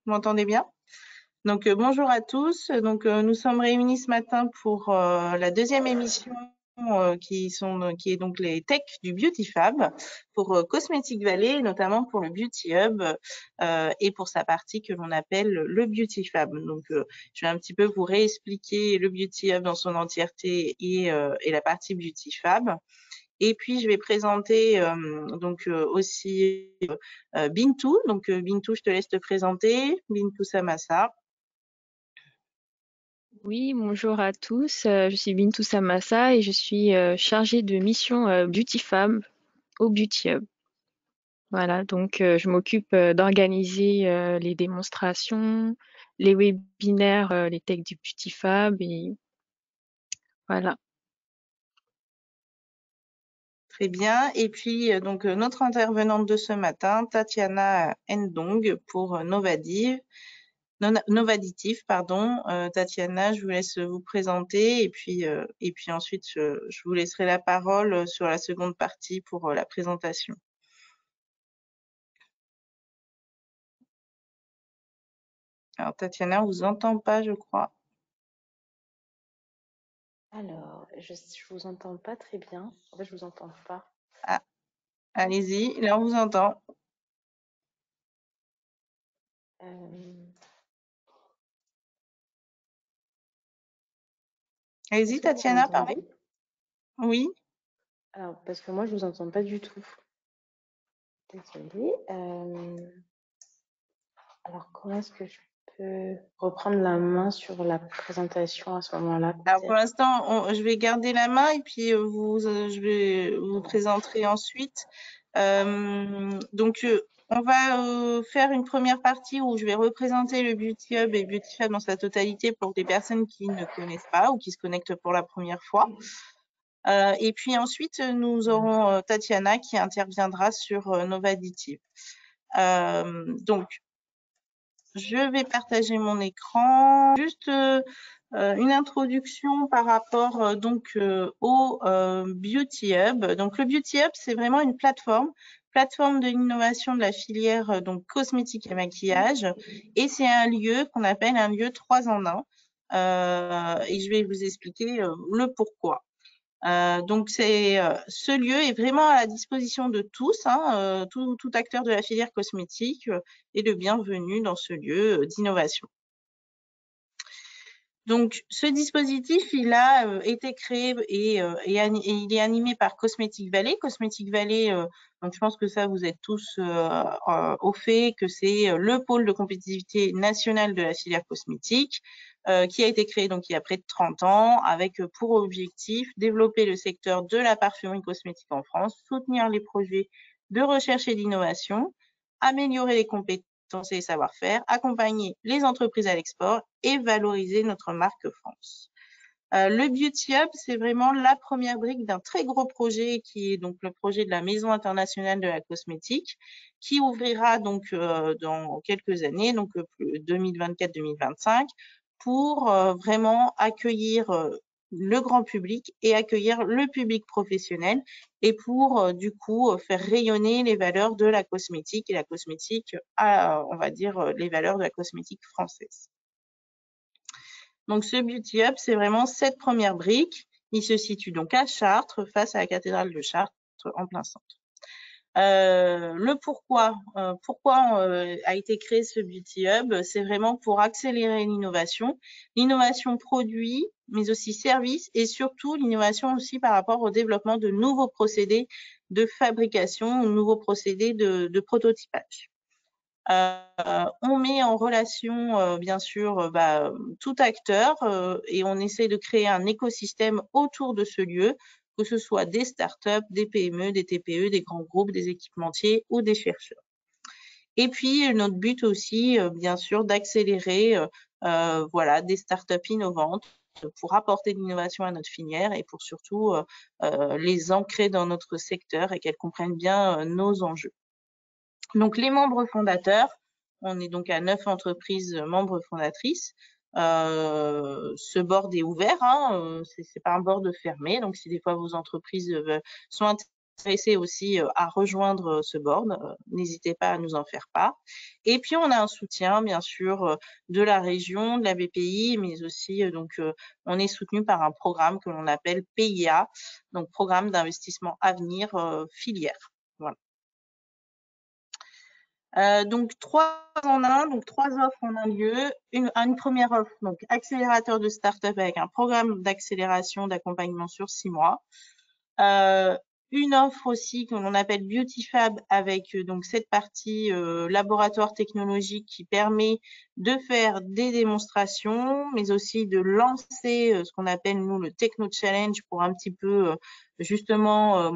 Vous m'entendez bien? Donc, bonjour à tous. Donc, nous sommes réunis ce matin pour la deuxième émission qui est donc les techs du Beauty Fab pour Cosmetic Valley, notamment pour le Beauty Hub et pour sa partie que l'on appelle le Beauty Fab. Donc, je vais un petit peu vous réexpliquer le Beauty Hub dans son entièreté et la partie Beauty Fab. Et puis, je vais présenter aussi Bintou. Donc, Bintou, je te laisse te présenter. Bintou Samassa. Oui, bonjour à tous. Je suis Bintou Samassa et je suis chargée de mission Beauty Fab au Beauty Hub. Voilà, donc je m'occupe d'organiser les démonstrations, les webinaires, les techs du Beauty Fab et voilà. Très bien. Et puis, donc, notre intervenante de ce matin, Tatiana Ndong pour Novadiv. Novaditif, pardon. Tatiana, je vous laisse vous présenter et puis ensuite, je vous laisserai la parole sur la seconde partie pour la présentation. Alors, Tatiana, on vous entend pas, je crois. Alors, je vous entends pas très bien. En fait, je vous entends pas. Ah, allez-y, là, on vous entend. Allez-y, Tatiana, parlez. Oui. Alors, parce que moi, je vous entends pas du tout. Désolée. Alors, comment est-ce que je peux reprendre la main sur la présentation à ce moment-là? Alors, pour l'instant, je vais garder la main et puis je vais vous présenterai ensuite. Donc, on va faire une première partie où je vais représenter le Beauty Hub et Beauty Fab dans sa totalité pour des personnes qui ne connaissent pas ou qui se connectent pour la première fois. Et puis ensuite, nous aurons Tatiana qui interviendra sur Novaditiv. Donc, je vais partager mon écran. Juste une introduction par rapport au Beauty Hub. Donc, le Beauty Hub, c'est vraiment une plateforme de l'innovation de la filière donc cosmétique et maquillage. Et c'est un lieu qu'on appelle un lieu 3 en 1. Et je vais vous expliquer le pourquoi. Donc, ce lieu est vraiment à la disposition de tous, tout acteur de la filière cosmétique est le bienvenu dans ce lieu d'innovation. Donc, ce dispositif, il a été créé et il est animé par Cosmetic Valley. Cosmetic Valley, donc je pense que ça, vous êtes tous au fait que c'est le pôle de compétitivité nationale de la filière cosmétique qui a été créé donc il y a près de 30 ans avec pour objectif développer le secteur de la parfumerie cosmétique en France, soutenir les projets de recherche et d'innovation, améliorer les compétences et savoir-faire, accompagner les entreprises à l'export et valoriser notre marque France. Le Beauty Hub, c'est vraiment la première brique d'un très gros projet qui est donc le projet de la Maison internationale de la cosmétique qui ouvrira donc dans quelques années, donc 2024-2025, pour vraiment accueillir le grand public et accueillir le public professionnel et pour du coup faire rayonner les valeurs de la cosmétique et la cosmétique on va dire les valeurs de la cosmétique française. Donc ce Beauty Hub, c'est vraiment cette première brique. Il se situe donc à Chartres, face à la cathédrale de Chartres, en plein centre. Le pourquoi a été créé ce Beauty Hub, c'est vraiment pour accélérer l'innovation produit, mais aussi services et surtout l'innovation aussi par rapport au développement de nouveaux procédés de fabrication, nouveaux procédés de prototypage. On met en relation, bien sûr, tout acteur et on essaie de créer un écosystème autour de ce lieu, que ce soit des startups, des PME, des TPE, des grands groupes, des équipementiers ou des chercheurs. Et puis, notre but aussi, bien sûr, d'accélérer des startups innovantes pour apporter de l'innovation à notre filière et pour surtout les ancrer dans notre secteur et qu'elles comprennent bien nos enjeux. Donc, les membres fondateurs, on est donc à 9 entreprises membres fondatrices. Ce board est ouvert, c'est pas un board fermé. Donc, si des fois vos entreprises sont intéressés aussi à rejoindre ce board, n'hésitez pas à nous en faire part. Et puis, on a un soutien, bien sûr, de la région, de la BPI, mais aussi, on est soutenu par un programme que l'on appelle PIA, donc Programme d'investissement avenir filière. Voilà. Donc, 3 en 1, donc 3 offres en un lieu. Une première offre, donc accélérateur de start-up avec un programme d'accélération, d'accompagnement sur 6 mois. Une offre aussi que l'on appelle Beauty Fab avec donc cette partie laboratoire technologique qui permet de faire des démonstrations, mais aussi de lancer ce qu'on appelle nous le Techno Challenge pour un petit peu justement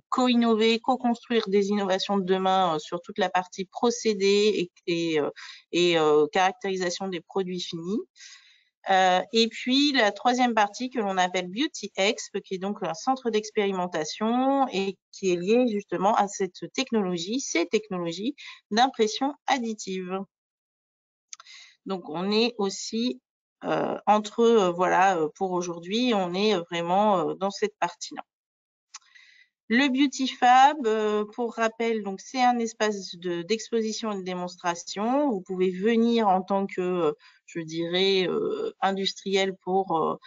co-innover, co-construire des innovations de demain sur toute la partie procédés et caractérisation des produits finis. Et puis la troisième partie que l'on appelle Beauty Exp, qui est donc un centre d'expérimentation et qui est lié justement à ces technologies d'impression additive. Donc on est aussi pour aujourd'hui, on est vraiment dans cette partie-là. Le Beauty Fab, pour rappel, donc c'est un espace d'exposition et de démonstration. Vous pouvez venir en tant que, je dirais, industriel pour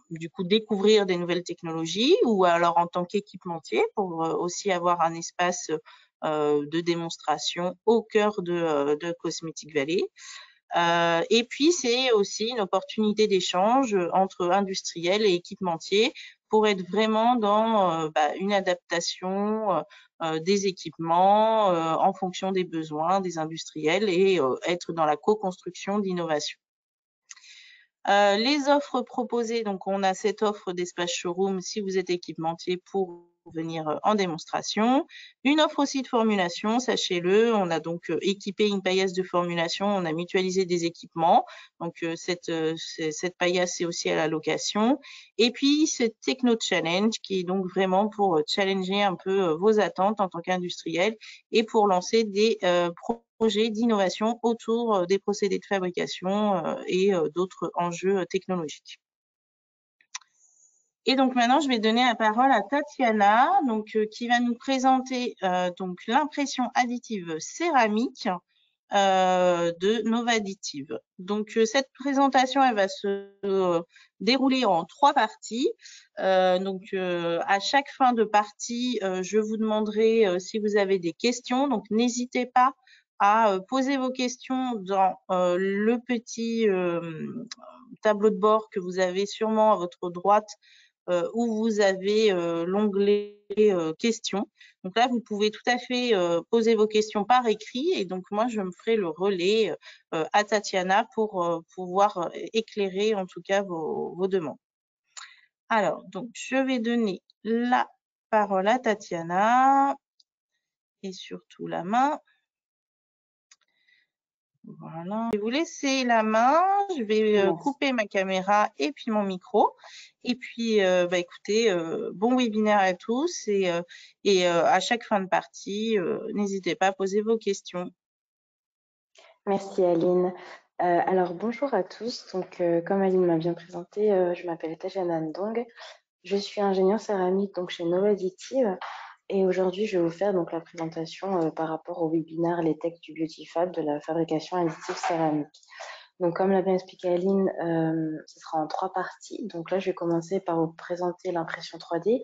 du coup découvrir des nouvelles technologies, ou alors en tant qu'équipementier pour aussi avoir un espace de démonstration au cœur de Cosmetic Valley. Et puis, c'est aussi une opportunité d'échange entre industriels et équipementiers pour être vraiment dans une adaptation des équipements en fonction des besoins des industriels et être dans la co-construction d'innovation. Les offres proposées, donc on a cette offre d'espace showroom si vous êtes équipementier pour venir en démonstration. Une offre aussi de formulation, sachez-le, on a donc équipé une paillasse de formulation, on a mutualisé des équipements, donc cette paillasse c'est aussi à la location. Et puis ce Techno Challenge qui est donc vraiment pour challenger un peu vos attentes en tant qu'industriel et pour lancer des projets d'innovation autour des procédés de fabrication et d'autres enjeux technologiques. Et donc maintenant, je vais donner la parole à Tatiana, qui va nous présenter l'impression additive céramique de Novadditive. Donc cette présentation, elle va se dérouler en 3 parties. À chaque fin de partie, je vous demanderai si vous avez des questions. Donc n'hésitez pas à poser vos questions dans le petit tableau de bord que vous avez sûrement à votre droite où vous avez l'onglet questions. Donc là, vous pouvez tout à fait poser vos questions par écrit et donc moi, je me ferai le relais à Tatiana pour pouvoir éclairer en tout cas vos demandes. Alors, donc, je vais donner la parole à Tatiana et surtout la main. Voilà. Je vais vous laisser la main. Je vais couper ma caméra et puis mon micro. Et puis, écoutez, bon webinaire à tous et à chaque fin de partie, n'hésitez pas à poser vos questions. Merci Aline. Alors bonjour à tous. Donc comme Aline m'a bien présenté, je m'appelle Tatiana Ndong. Je suis ingénieure céramique donc chez Novadditive. Et aujourd'hui, je vais vous faire donc la présentation par rapport au webinaire Les Techs du Beauty Fab de la fabrication additive céramique. Donc, comme l'a bien expliqué Aline, ce sera en 3 parties. Donc là, je vais commencer par vous présenter l'impression 3D.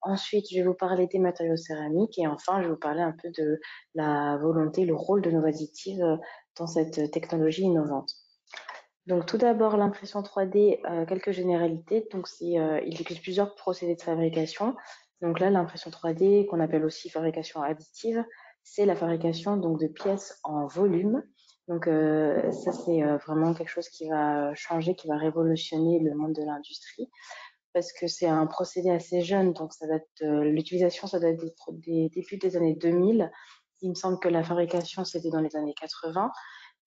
Ensuite, je vais vous parler des matériaux céramiques. Et enfin, je vais vous parler un peu de la volonté, le rôle de Novadditive dans cette technologie innovante. Donc, tout d'abord, l'impression 3D, quelques généralités. Donc, il existe plusieurs procédés de fabrication. Donc là, l'impression 3D, qu'on appelle aussi fabrication additive, c'est la fabrication donc, de pièces en volume. Donc ça, c'est vraiment quelque chose qui va changer, qui va révolutionner le monde de l'industrie, parce que c'est un procédé assez jeune. Donc ça date l'utilisation, ça date des débuts des années 2000. Il me semble que la fabrication, c'était dans les années 80.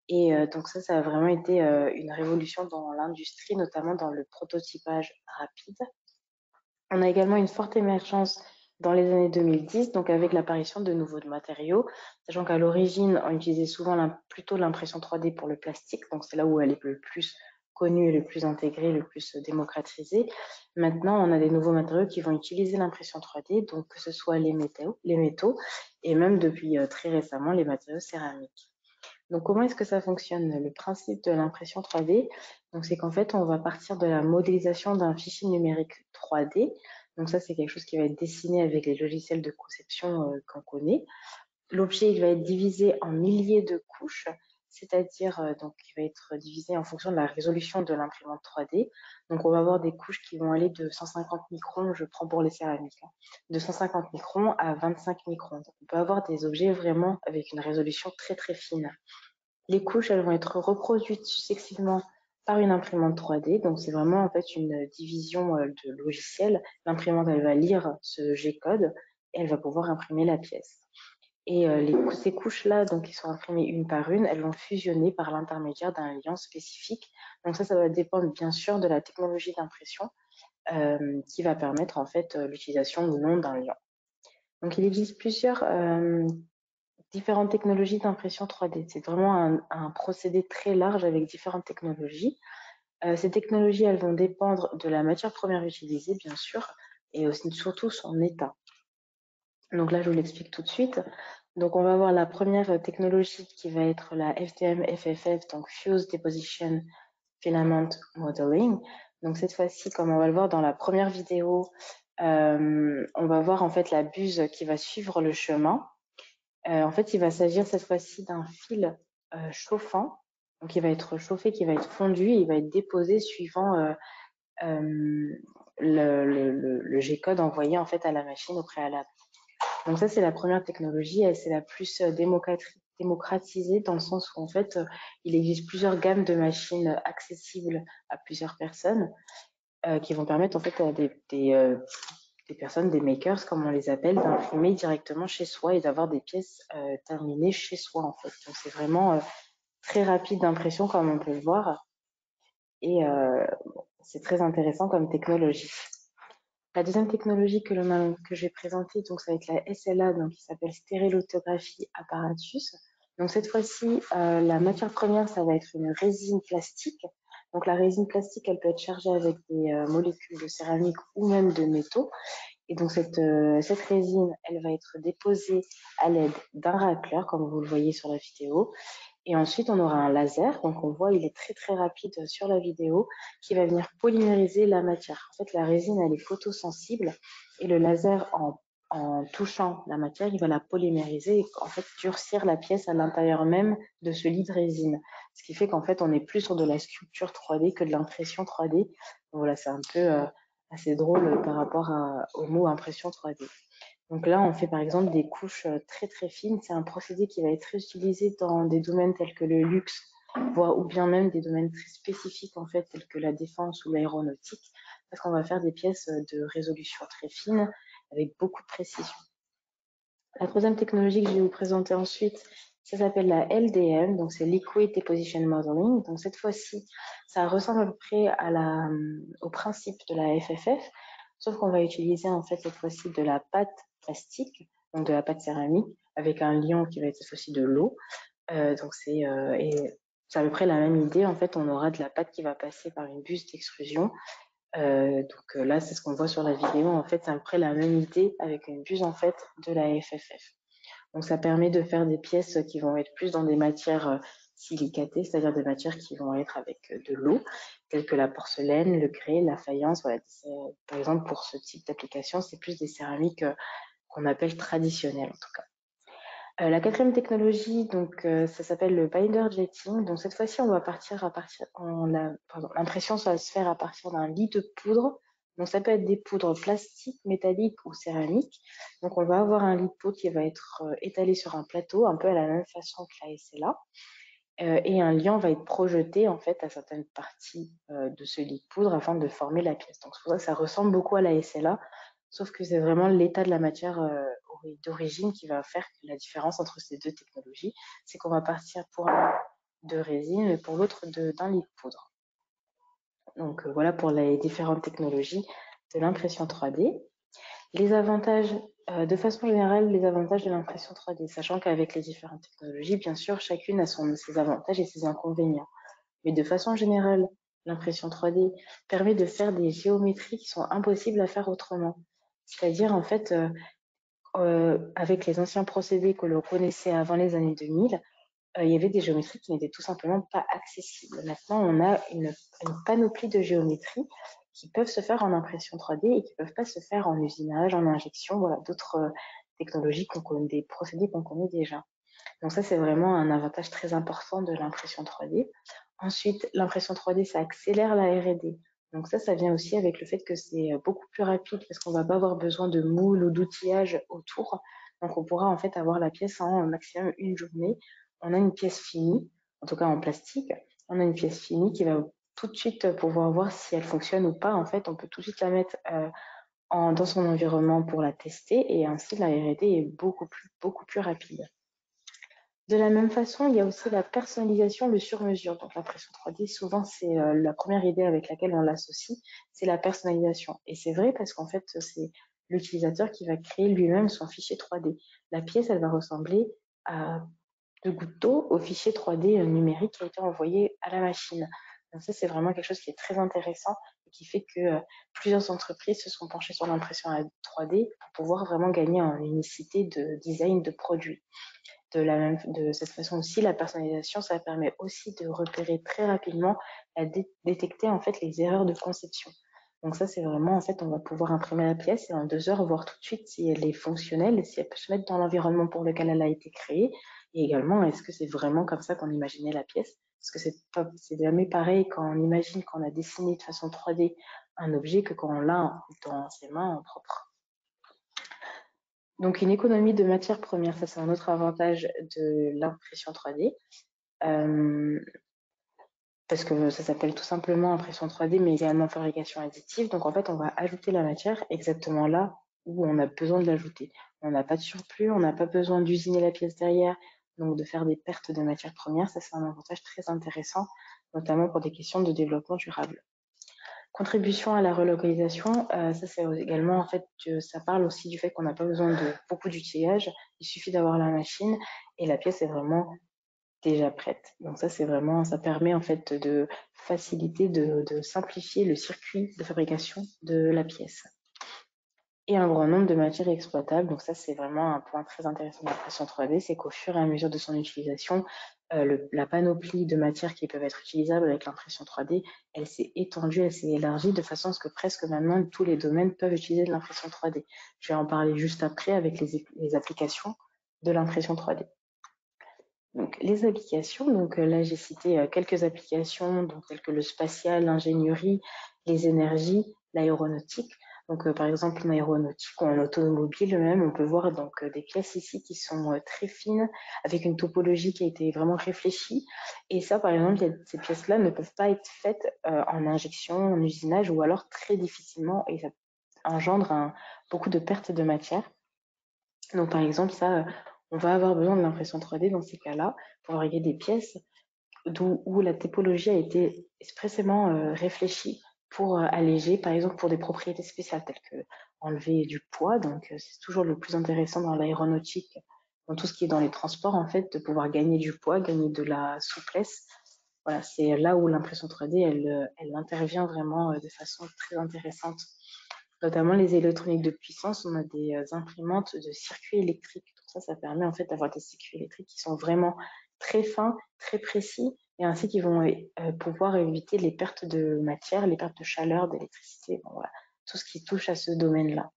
Et donc ça a vraiment été une révolution dans l'industrie, notamment dans le prototypage rapide. On a également une forte émergence dans les années 2010, donc avec l'apparition de nouveaux matériaux, sachant qu'à l'origine, on utilisait souvent plutôt l'impression 3D pour le plastique, donc c'est là où elle est le plus connu et le plus intégré, le plus démocratisé. Maintenant, on a des nouveaux matériaux qui vont utiliser l'impression 3D, donc que ce soit les métaux et même depuis très récemment les matériaux céramiques. Donc, comment est-ce que ça fonctionne? Le principe de l'impression 3D, donc c'est qu'en fait, on va partir de la modélisation d'un fichier numérique 3D. Donc ça, c'est quelque chose qui va être dessiné avec les logiciels de conception qu'on connaît. L'objet, il va être divisé en milliers de couches, c'est-à-dire donc il va être divisé en fonction de la résolution de l'imprimante 3D. Donc on va avoir des couches qui vont aller de 150 microns, je prends pour les céramiques, hein, de 150 microns à 25 microns. Donc, on peut avoir des objets vraiment avec une résolution très très fine. Les couches, elles vont être reproduites successivement par une imprimante 3D. Donc c'est vraiment en fait une division de logiciels. L'imprimante, elle va lire ce G-code et elle va pouvoir imprimer la pièce. Et ces couches-là, donc qui sont imprimées une par une, elles vont fusionner par l'intermédiaire d'un liant spécifique. Donc ça va dépendre bien sûr de la technologie d'impression qui va permettre en fait l'utilisation ou non d'un liant. Donc il existe plusieurs différentes technologies d'impression 3D. C'est vraiment un procédé très large avec différentes technologies. Ces technologies, elles vont dépendre de la matière première utilisée, bien sûr, et aussi, surtout son état. Donc là, je vous l'explique tout de suite. Donc, on va avoir la première technologie qui va être la FDM-FFF, donc Fuse Deposition Filament Modeling. Donc, cette fois-ci, comme on va le voir dans la première vidéo, on va voir en fait la buse qui va suivre le chemin. En fait, il va s'agir cette fois-ci d'un fil chauffant. Donc, il va être chauffé, qui va être fondu et il va être déposé suivant le G-code envoyé en fait à la machine au préalable. Donc ça, c'est la première technologie et c'est la plus démocratisée dans le sens où en fait, il existe plusieurs gammes de machines accessibles à plusieurs personnes qui vont permettre en fait à des personnes, des makers comme on les appelle, d'imprimer directement chez soi et d'avoir des pièces terminées chez soi en fait. Donc c'est vraiment très rapide d'impression comme on peut le voir et c'est très intéressant comme technologie. La deuxième technologie que je vais présenter, donc ça va être la SLA, donc qui s'appelle stérolithographie apparatus. Donc cette fois-ci, la matière première, ça va être une résine plastique. Donc la résine plastique, elle peut être chargée avec des molécules de céramique ou même de métaux. Et donc cette résine, elle va être déposée à l'aide d'un racleur, comme vous le voyez sur la vidéo. Et ensuite, on aura un laser. Donc, on voit, il est très, très rapide sur la vidéo, qui va venir polymériser la matière. En fait, la résine, elle est photosensible et le laser, en touchant la matière, il va la polymériser et en fait durcir la pièce à l'intérieur même de ce lit de résine. Ce qui fait qu'en fait, on n'est plus sur de la sculpture 3D que de l'impression 3D. Donc, voilà, c'est un peu assez drôle par rapport au mot impression 3D. Donc là, on fait par exemple des couches très très fines. C'est un procédé qui va être utilisé dans des domaines tels que le luxe, voire ou bien même des domaines très spécifiques en fait, tels que la défense ou l'aéronautique, parce qu'on va faire des pièces de résolution très fine avec beaucoup de précision. La troisième technologie que je vais vous présenter ensuite, ça s'appelle la LDM, donc c'est Liquid Deposition Modeling. Donc cette fois-ci, ça ressemble à peu près au principe de la FFF, sauf qu'on va utiliser en fait cette fois-ci de la pâte plastique, donc de la pâte céramique, avec un liant qui va être cette fois-ci de l'eau. Donc c'est à peu près la même idée. En fait, on aura de la pâte qui va passer par une buse d'extrusion. Donc là, c'est ce qu'on voit sur la vidéo. En fait, c'est à peu près la même idée avec une buse en fait de la FFF. Donc ça permet de faire des pièces qui vont être plus dans des matières silicatées, c'est-à-dire des matières qui vont être avec de l'eau, telles que la porcelaine, le grès, la faïence. Voilà. Par exemple, pour ce type d'application, c'est plus des céramiques qu'on appelle traditionnelles en tout cas. La quatrième technologie, donc, ça s'appelle le binder jetting. Donc cette fois-ci, on va partir l'impression, ça va se faire à partir d'un lit de poudre. Donc ça peut être des poudres plastiques, métalliques ou céramiques. Donc on va avoir un lit de poudre qui va être étalé sur un plateau, un peu à la même façon que la SLA. Et un liant va être projeté en fait à certaines parties de ce lit de poudre afin de former la pièce. Donc c'est pour ça que ça ressemble beaucoup à la SLA, sauf que c'est vraiment l'état de la matière d'origine qui va faire la différence entre ces deux technologies. C'est qu'on va partir pour l'un de résine et pour l'autre d'un lit de poudre. Donc voilà pour les différentes technologies de l'impression 3D. Les avantages, de façon générale, les avantages de l'impression 3D, sachant qu'avec les différentes technologies, bien sûr, chacune a ses avantages et ses inconvénients. Mais de façon générale, l'impression 3D permet de faire des géométries qui sont impossibles à faire autrement. C'est-à-dire, en fait, avec les anciens procédés que l'on connaissait avant les années 2000, il y avait des géométries qui n'étaient tout simplement pas accessibles. Maintenant, on a une panoplie de géométries qui peuvent se faire en impression 3D et qui ne peuvent pas se faire en usinage, en injection, voilà, d'autres technologies des procédés qu'on connaît déjà. Donc ça, c'est vraiment un avantage très important de l'impression 3D. Ensuite, l'impression 3D, ça accélère la R&D. Donc ça vient aussi avec le fait que c'est beaucoup plus rapide parce qu'on va pas avoir besoin de moules ou d'outillage autour. Donc on pourra en fait avoir la pièce en maximum une journée. On a une pièce finie, en tout cas en plastique. On a une pièce finie qui va tout de suite pouvoir voir si elle fonctionne ou pas. En fait, on peut tout de suite la mettre dans son environnement pour la tester et ainsi la R&D est beaucoup plus rapide. De la même façon, il y a aussi la personnalisation, le sur-mesure. Donc l'impression 3D, souvent, c'est la première idée avec laquelle on l'associe, c'est la personnalisation. Et c'est vrai parce qu'en fait, c'est l'utilisateur qui va créer lui-même son fichier 3D. La pièce, elle va ressembler à deux gouttes d'eau au fichier 3D numérique qui a été envoyé à la machine. Donc ça, c'est vraiment quelque chose qui est très intéressant et qui fait que plusieurs entreprises se sont penchées sur l'impression 3D pour pouvoir vraiment gagner en unicité de design de produits. De cette façon aussi, la personnalisation, ça permet aussi de repérer très rapidement, détecter en fait les erreurs de conception. Donc ça, c'est vraiment, en fait, on va pouvoir imprimer la pièce et en 2 heures, voir tout de suite si elle est fonctionnelle, si elle peut se mettre dans l'environnement pour lequel elle a été créée. Et également, est-ce que c'est vraiment comme ça qu'on imaginait la pièce? Parce que c'est jamais pareil quand on imagine qu'on a dessiné de façon 3D un objet que quand on l'a dans ses mains en propre. Donc, une économie de matières premières, ça c'est un autre avantage de l'impression 3D, parce que ça s'appelle tout simplement impression 3D, mais également fabrication additive. Donc, en fait, on va ajouter la matière exactement là où on a besoin de l'ajouter. On n'a pas de surplus, on n'a pas besoin d'usiner la pièce derrière, donc de faire des pertes de matières premières. Ça, c'est un avantage très intéressant, notamment pour des questions de développement durable. Contribution à la relocalisation, ça c'est également en fait, ça parle aussi du fait qu'on n'a pas besoin de beaucoup d'outillage, il suffit d'avoir la machine et la pièce est vraiment déjà prête. Donc ça c'est vraiment, ça permet en fait de faciliter, de simplifier le circuit de fabrication de la pièce. Et un grand nombre de matières exploitables. Donc ça, c'est vraiment un point très intéressant de l'impression 3D, c'est qu'au fur et à mesure de son utilisation, la panoplie de matières qui peuvent être utilisables avec l'impression 3D, elle s'est étendue, elle s'est élargie de façon à ce que presque maintenant tous les domaines peuvent utiliser de l'impression 3D. Je vais en parler juste après avec les applications de l'impression 3D. Donc les applications, donc là j'ai cité quelques applications, donc telles que le spatial, l'ingénierie, les énergies, l'aéronautique. Donc par exemple en aéronautique ou en automobile même, on peut voir donc des pièces ici qui sont très fines, avec une topologie qui a été vraiment réfléchie. Et ça par exemple, ces pièces-là ne peuvent pas être faites en injection, en usinage ou alors très difficilement et ça engendre beaucoup de pertes de matière. Donc par exemple ça, on va avoir besoin de l'impression 3D dans ces cas-là pour fabriquer des pièces où la typologie a été expressément réfléchie pour alléger, par exemple pour des propriétés spéciales telles que enlever du poids. Donc c'est toujours le plus intéressant dans l'aéronautique, dans tout ce qui est dans les transports en fait, de pouvoir gagner du poids, gagner de la souplesse. Voilà, c'est là où l'impression 3D elle intervient vraiment de façon très intéressante. Notamment les électroniques de puissance, on a des imprimantes de circuits électriques. Donc ça permet en fait d'avoir des circuits électriques qui sont vraiment très fins, très précis, et ainsi qui vont pouvoir éviter les pertes de matière, les pertes de chaleur, d'électricité, bon, voilà, tout ce qui touche à ce domaine-là.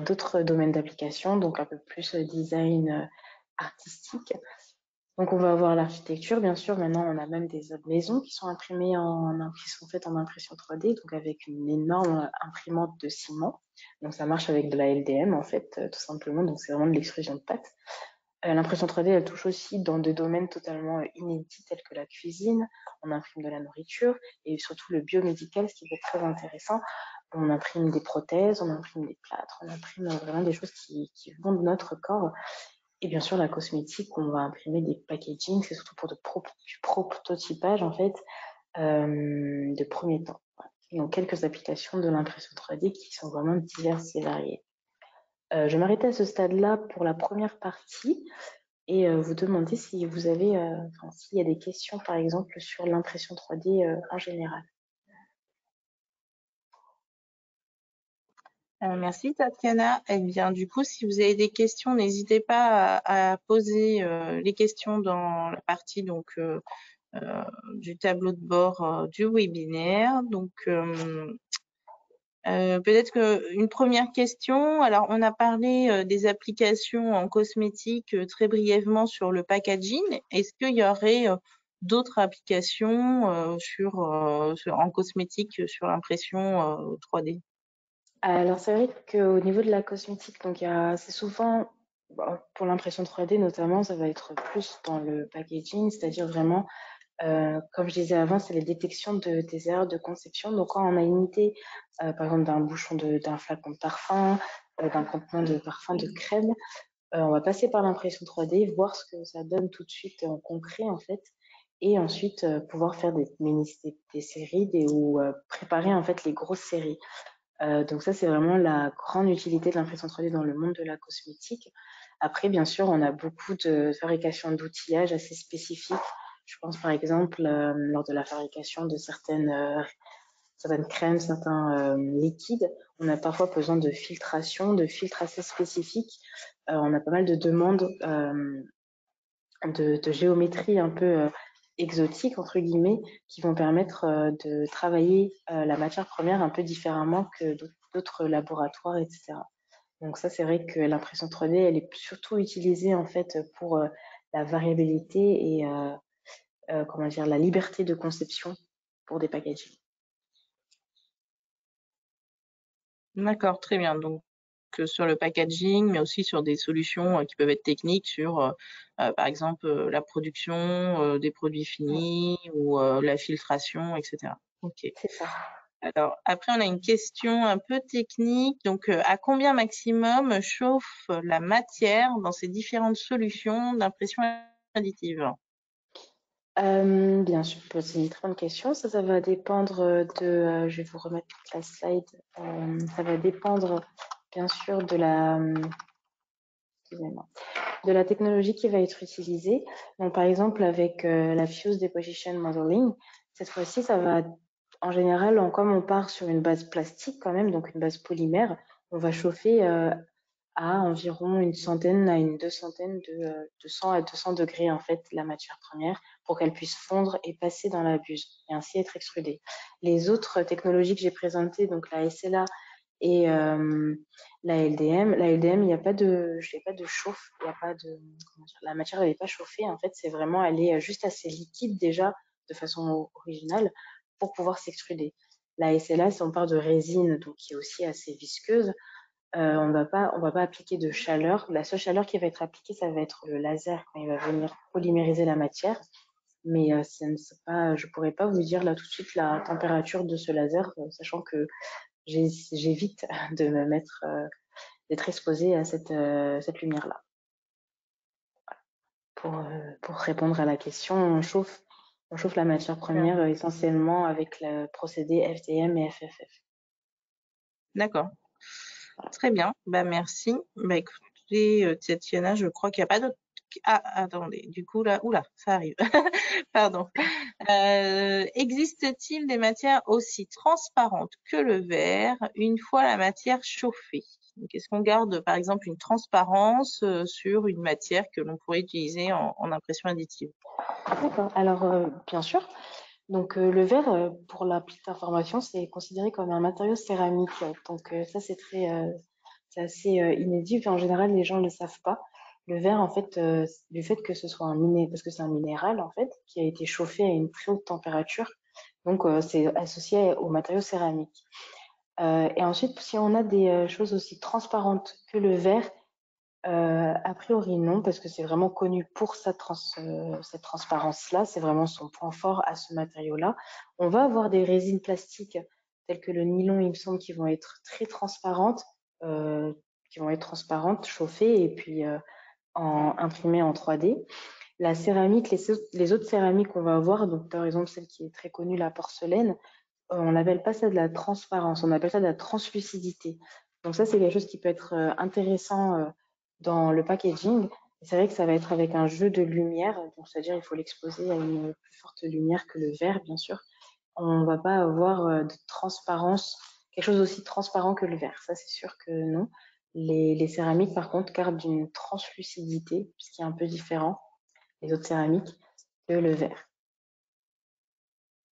D'autres domaines d'application, donc un peu plus design artistique. Donc on va avoir l'architecture, bien sûr. Maintenant, on a même des maisons qui sont imprimées qui sont faites en impression 3D, donc avec une énorme imprimante de ciment. Donc ça marche avec de la LDM en fait, tout simplement. Donc c'est vraiment de l'extrusion de pâte. L'impression 3D, elle touche aussi dans des domaines totalement inédits tels que la cuisine. On imprime de la nourriture et surtout le biomédical, ce qui peut être très intéressant. On imprime des prothèses, on imprime des plâtres, on imprime vraiment des choses qui vont de notre corps. Et bien sûr, la cosmétique, on va imprimer des packaging, c'est surtout pour du prototypage, en fait, de premier temps. Voilà. Donc, quelques applications de l'impression 3D qui sont vraiment diverses et variées. Je vais m'arrêter à ce stade-là pour la première partie. et vous demander si vous avez, s'il y a des questions, par exemple, sur l'impression 3D en général. Merci Tatiana. Eh bien, du coup, si vous avez des questions, n'hésitez pas à poser les questions dans la partie du tableau de bord du webinaire. Donc, peut-être qu'une première question. Alors, on a parlé des applications en cosmétique très brièvement sur le packaging. Est-ce qu'il y aurait d'autres applications en cosmétique sur l'impression 3D? Alors, c'est vrai qu'au niveau de la cosmétique, donc c'est souvent, pour l'impression 3D notamment, ça va être plus dans le packaging, c'est-à-dire vraiment, comme je disais avant, c'est les détections des erreurs de conception. Donc, quand on a une idée, par exemple, d'un bouchon d'un flacon de parfum, d'un contenant de parfum, de crème, on va passer par l'impression 3D, voir ce que ça donne tout de suite en concret, en fait, et ensuite pouvoir faire des séries ou préparer en fait les grosses séries. Donc ça, c'est vraiment la grande utilité de l'impression 3D dans le monde de la cosmétique. Après, bien sûr, on a beaucoup de fabrication d'outillage assez spécifiques. Je pense par exemple lors de la fabrication de certaines crèmes, certains liquides, on a parfois besoin de filtration, de filtres assez spécifiques. On a pas mal de demandes de géométrie un peu exotique, entre guillemets, qui vont permettre de travailler la matière première un peu différemment que d'autres laboratoires, etc. Donc ça, c'est vrai que l'impression 3D, elle est surtout utilisée en fait pour la variabilité et comment dire, la liberté de conception pour des packaging. D'accord, très bien. Donc, sur le packaging, mais aussi sur des solutions qui peuvent être techniques sur, par exemple, la production des produits finis ou la filtration, etc. Ok. C'est ça. Alors, après, on a une question un peu technique. Donc, à combien maximum chauffe la matière dans ces différentes solutions d'impression additive? Bien sûr, c'est une très bonne question. Ça va dépendre de, je vais vous remettre la slide. Ça va dépendre, bien sûr, excusez-moi, de la technologie qui va être utilisée. Donc, par exemple, avec la Fuse Deposition Modeling, cette fois-ci, ça va, en général, comme on part sur une base plastique quand même, donc une base polymère, on va chauffer à environ une centaine à une 200 de 100 à 200 degrés en fait la matière première pour qu'elle puisse fondre et passer dans la buse et ainsi être extrudée. Les autres technologies que j'ai présentées, donc la SLA et la LDM, il n'y a pas de chauffe, il y a pas de la matière elle n'est pas chauffée en fait, c'est vraiment elle est juste assez liquide déjà de façon originale pour pouvoir s'extruder. La SLA, si on part de résine, donc qui est aussi assez visqueuse, on va pas appliquer de chaleur. La seule chaleur qui va être appliquée, ça va être le laser quand il va venir polymériser la matière. Mais je pourrais pas vous dire là tout de suite la température de ce laser, sachant que j'évite de me mettre, d'être exposée à cette lumière-là. Pour répondre à la question, on chauffe la matière première essentiellement avec le procédé FDM et FFF. D'accord. Très bien. Bah, merci. Bah, écoutez, Tatiana, je crois qu'il n'y a pas d'autres. Ah, attendez. Du coup, là, oula, ça arrive. Pardon. Existe-t-il des matières aussi transparentes que le verre une fois la matière chauffée? Donc, est-ce qu'on garde, par exemple, une transparence sur une matière que l'on pourrait utiliser en impression additive? D'accord. Alors, bien sûr. Donc, le verre, pour la petite information, c'est considéré comme un matériau céramique. Donc, ça, c'est assez inédit. Puis, en général, les gens ne le savent pas. Le verre, en fait, du fait que ce soit parce que c'est un minéral, en fait, qui a été chauffé à une très haute température. Donc, c'est associé au matériau céramique. Et ensuite, si on a des choses aussi transparentes que le verre, a priori non, parce que c'est vraiment connu pour cette transparence-là, c'est vraiment son point fort à ce matériau-là. On va avoir des résines plastiques telles que le nylon, il me semble, qui vont être très transparentes, chauffées et puis imprimées en 3D. La céramique, les autres céramiques qu'on va avoir, donc par exemple celle qui est très connue, la porcelaine, on n'appelle pas ça de la transparence, on appelle ça de la translucidité. Donc ça, c'est quelque chose qui peut être intéressant dans le packaging. C'est vrai que ça va être avec un jeu de lumière, donc c'est-à-dire il faut l'exposer à une plus forte lumière que le verre, bien sûr. On ne va pas avoir de transparence, quelque chose aussi transparent que le verre. Ça, c'est sûr que non. Les céramiques, par contre, gardent une translucidité, ce qui est un peu différent des autres céramiques que le verre.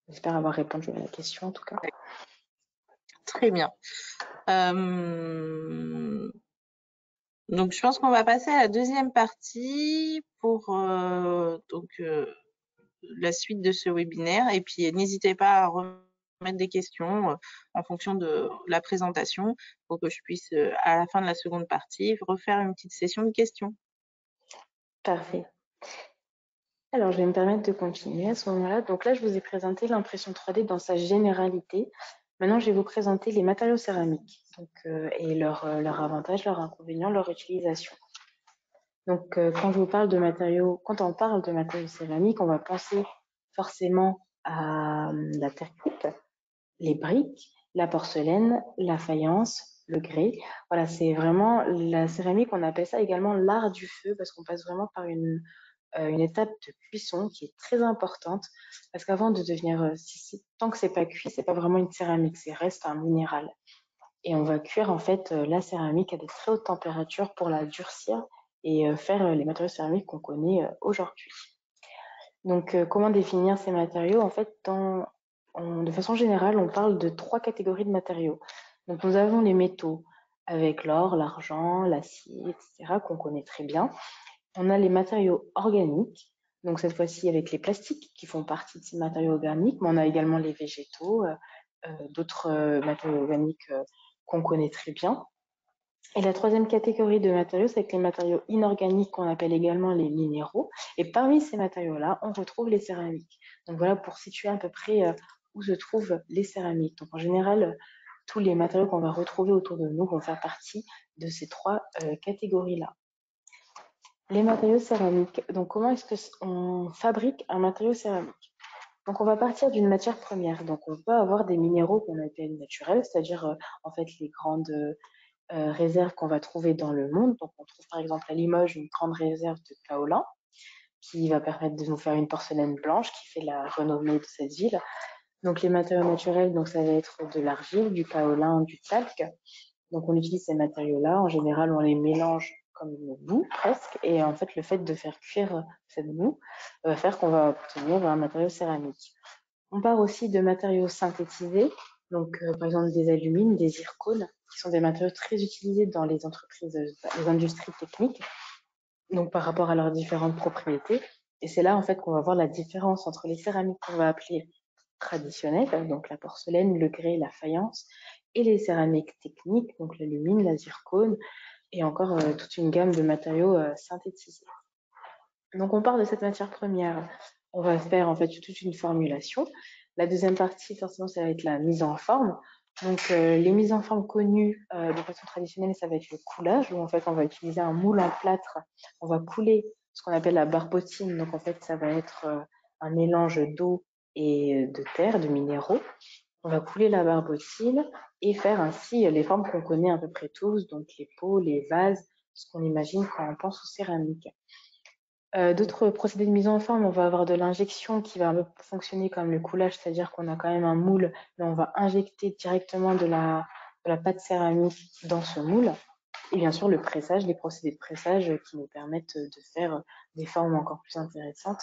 J'espère avoir répondu à la question, en tout cas. Très bien. Donc, je pense qu'on va passer à la deuxième partie pour la suite de ce webinaire. Et puis, n'hésitez pas à remettre des questions en fonction de la présentation pour que je puisse, à la fin de la seconde partie, refaire une petite session de questions. Parfait. Alors, je vais me permettre de continuer à ce moment-là. Donc là, je vous ai présenté l'impression 3D dans sa généralité. Maintenant, je vais vous présenter les matériaux céramiques et leurs avantages, leurs inconvénients, leur utilisation. Donc, quand on parle de matériaux céramiques, on va penser forcément à la terre cuite, les briques, la porcelaine, la faïence, le grès. Voilà, c'est vraiment la céramique, on appelle ça également l'art du feu parce qu'on passe vraiment par une étape de cuisson qui est très importante parce qu'avant de devenir, tant que c'est pas cuit, c'est pas vraiment une céramique, c'est reste un minéral. Et on va cuire en fait la céramique à des très hautes températures pour la durcir et faire les matériaux céramiques qu'on connaît aujourd'hui. Donc, comment définir ces matériaux? En fait, de façon générale, on parle de 3 catégories de matériaux. Donc, nous avons les métaux avec l'or, l'argent, l'acier, etc., qu'on connaît très bien. On a les matériaux organiques, donc cette fois-ci avec les plastiques qui font partie de ces matériaux organiques, mais on a également les végétaux, d'autres matériaux organiques qu'on connaît très bien. Et la troisième catégorie de matériaux, c'est avec les matériaux inorganiques qu'on appelle également les minéraux. Et parmi ces matériaux-là, on retrouve les céramiques. Donc voilà pour situer à peu près où se trouvent les céramiques. Donc en général, tous les matériaux qu'on va retrouver autour de nous vont faire partie de ces 3 catégories-là. Les matériaux céramiques. Donc comment est-ce qu'on fabrique un matériau céramique? Donc on va partir d'une matière première. Donc on peut avoir des minéraux qu'on appelle naturels, c'est-à-dire en fait les grandes réserves qu'on va trouver dans le monde. Donc, on trouve par exemple à Limoges une grande réserve de kaolin qui va permettre de nous faire une porcelaine blanche qui fait la renommée de cette ville. Donc, les matériaux naturels, donc ça va être de l'argile, du kaolin, du talc. Donc, on utilise ces matériaux-là. En général, on les mélange comme une boue presque. Et en fait, le fait de faire cuire cette boue va faire qu'on va obtenir un matériau céramique. On part aussi de matériaux synthétisés, donc par exemple des alumines, des zircones, qui sont des matériaux très utilisés dans les entreprises, les industries techniques, donc par rapport à leurs différentes propriétés. Et c'est là en fait qu'on va voir la différence entre les céramiques qu'on va appeler traditionnelles, donc la porcelaine, le grès, la faïence, et les céramiques techniques, donc l'alumine, la zircone, et encore toute une gamme de matériaux synthétisés. Donc on part de cette matière première, on va faire en fait toute une formulation. La deuxième partie, forcément, ça va être la mise en forme. Donc les mises en forme connues de façon traditionnelle, ça va être le coulage, où en fait on va utiliser un moule en plâtre, on va couler ce qu'on appelle la barbotine. Donc en fait ça va être un mélange d'eau et de terre, de minéraux. On va couler la barbotine et faire ainsi les formes qu'on connaît à peu près tous, donc les pots, les vases, ce qu'on imagine quand on pense aux céramiques. D'autres procédés de mise en forme, on va avoir de l'injection qui va un peu fonctionner comme le coulage, c'est-à-dire qu'on a quand même un moule, mais on va injecter directement de la pâte céramique dans ce moule. Et bien sûr, le pressage, les procédés de pressage qui nous permettent de faire des formes encore plus intéressantes.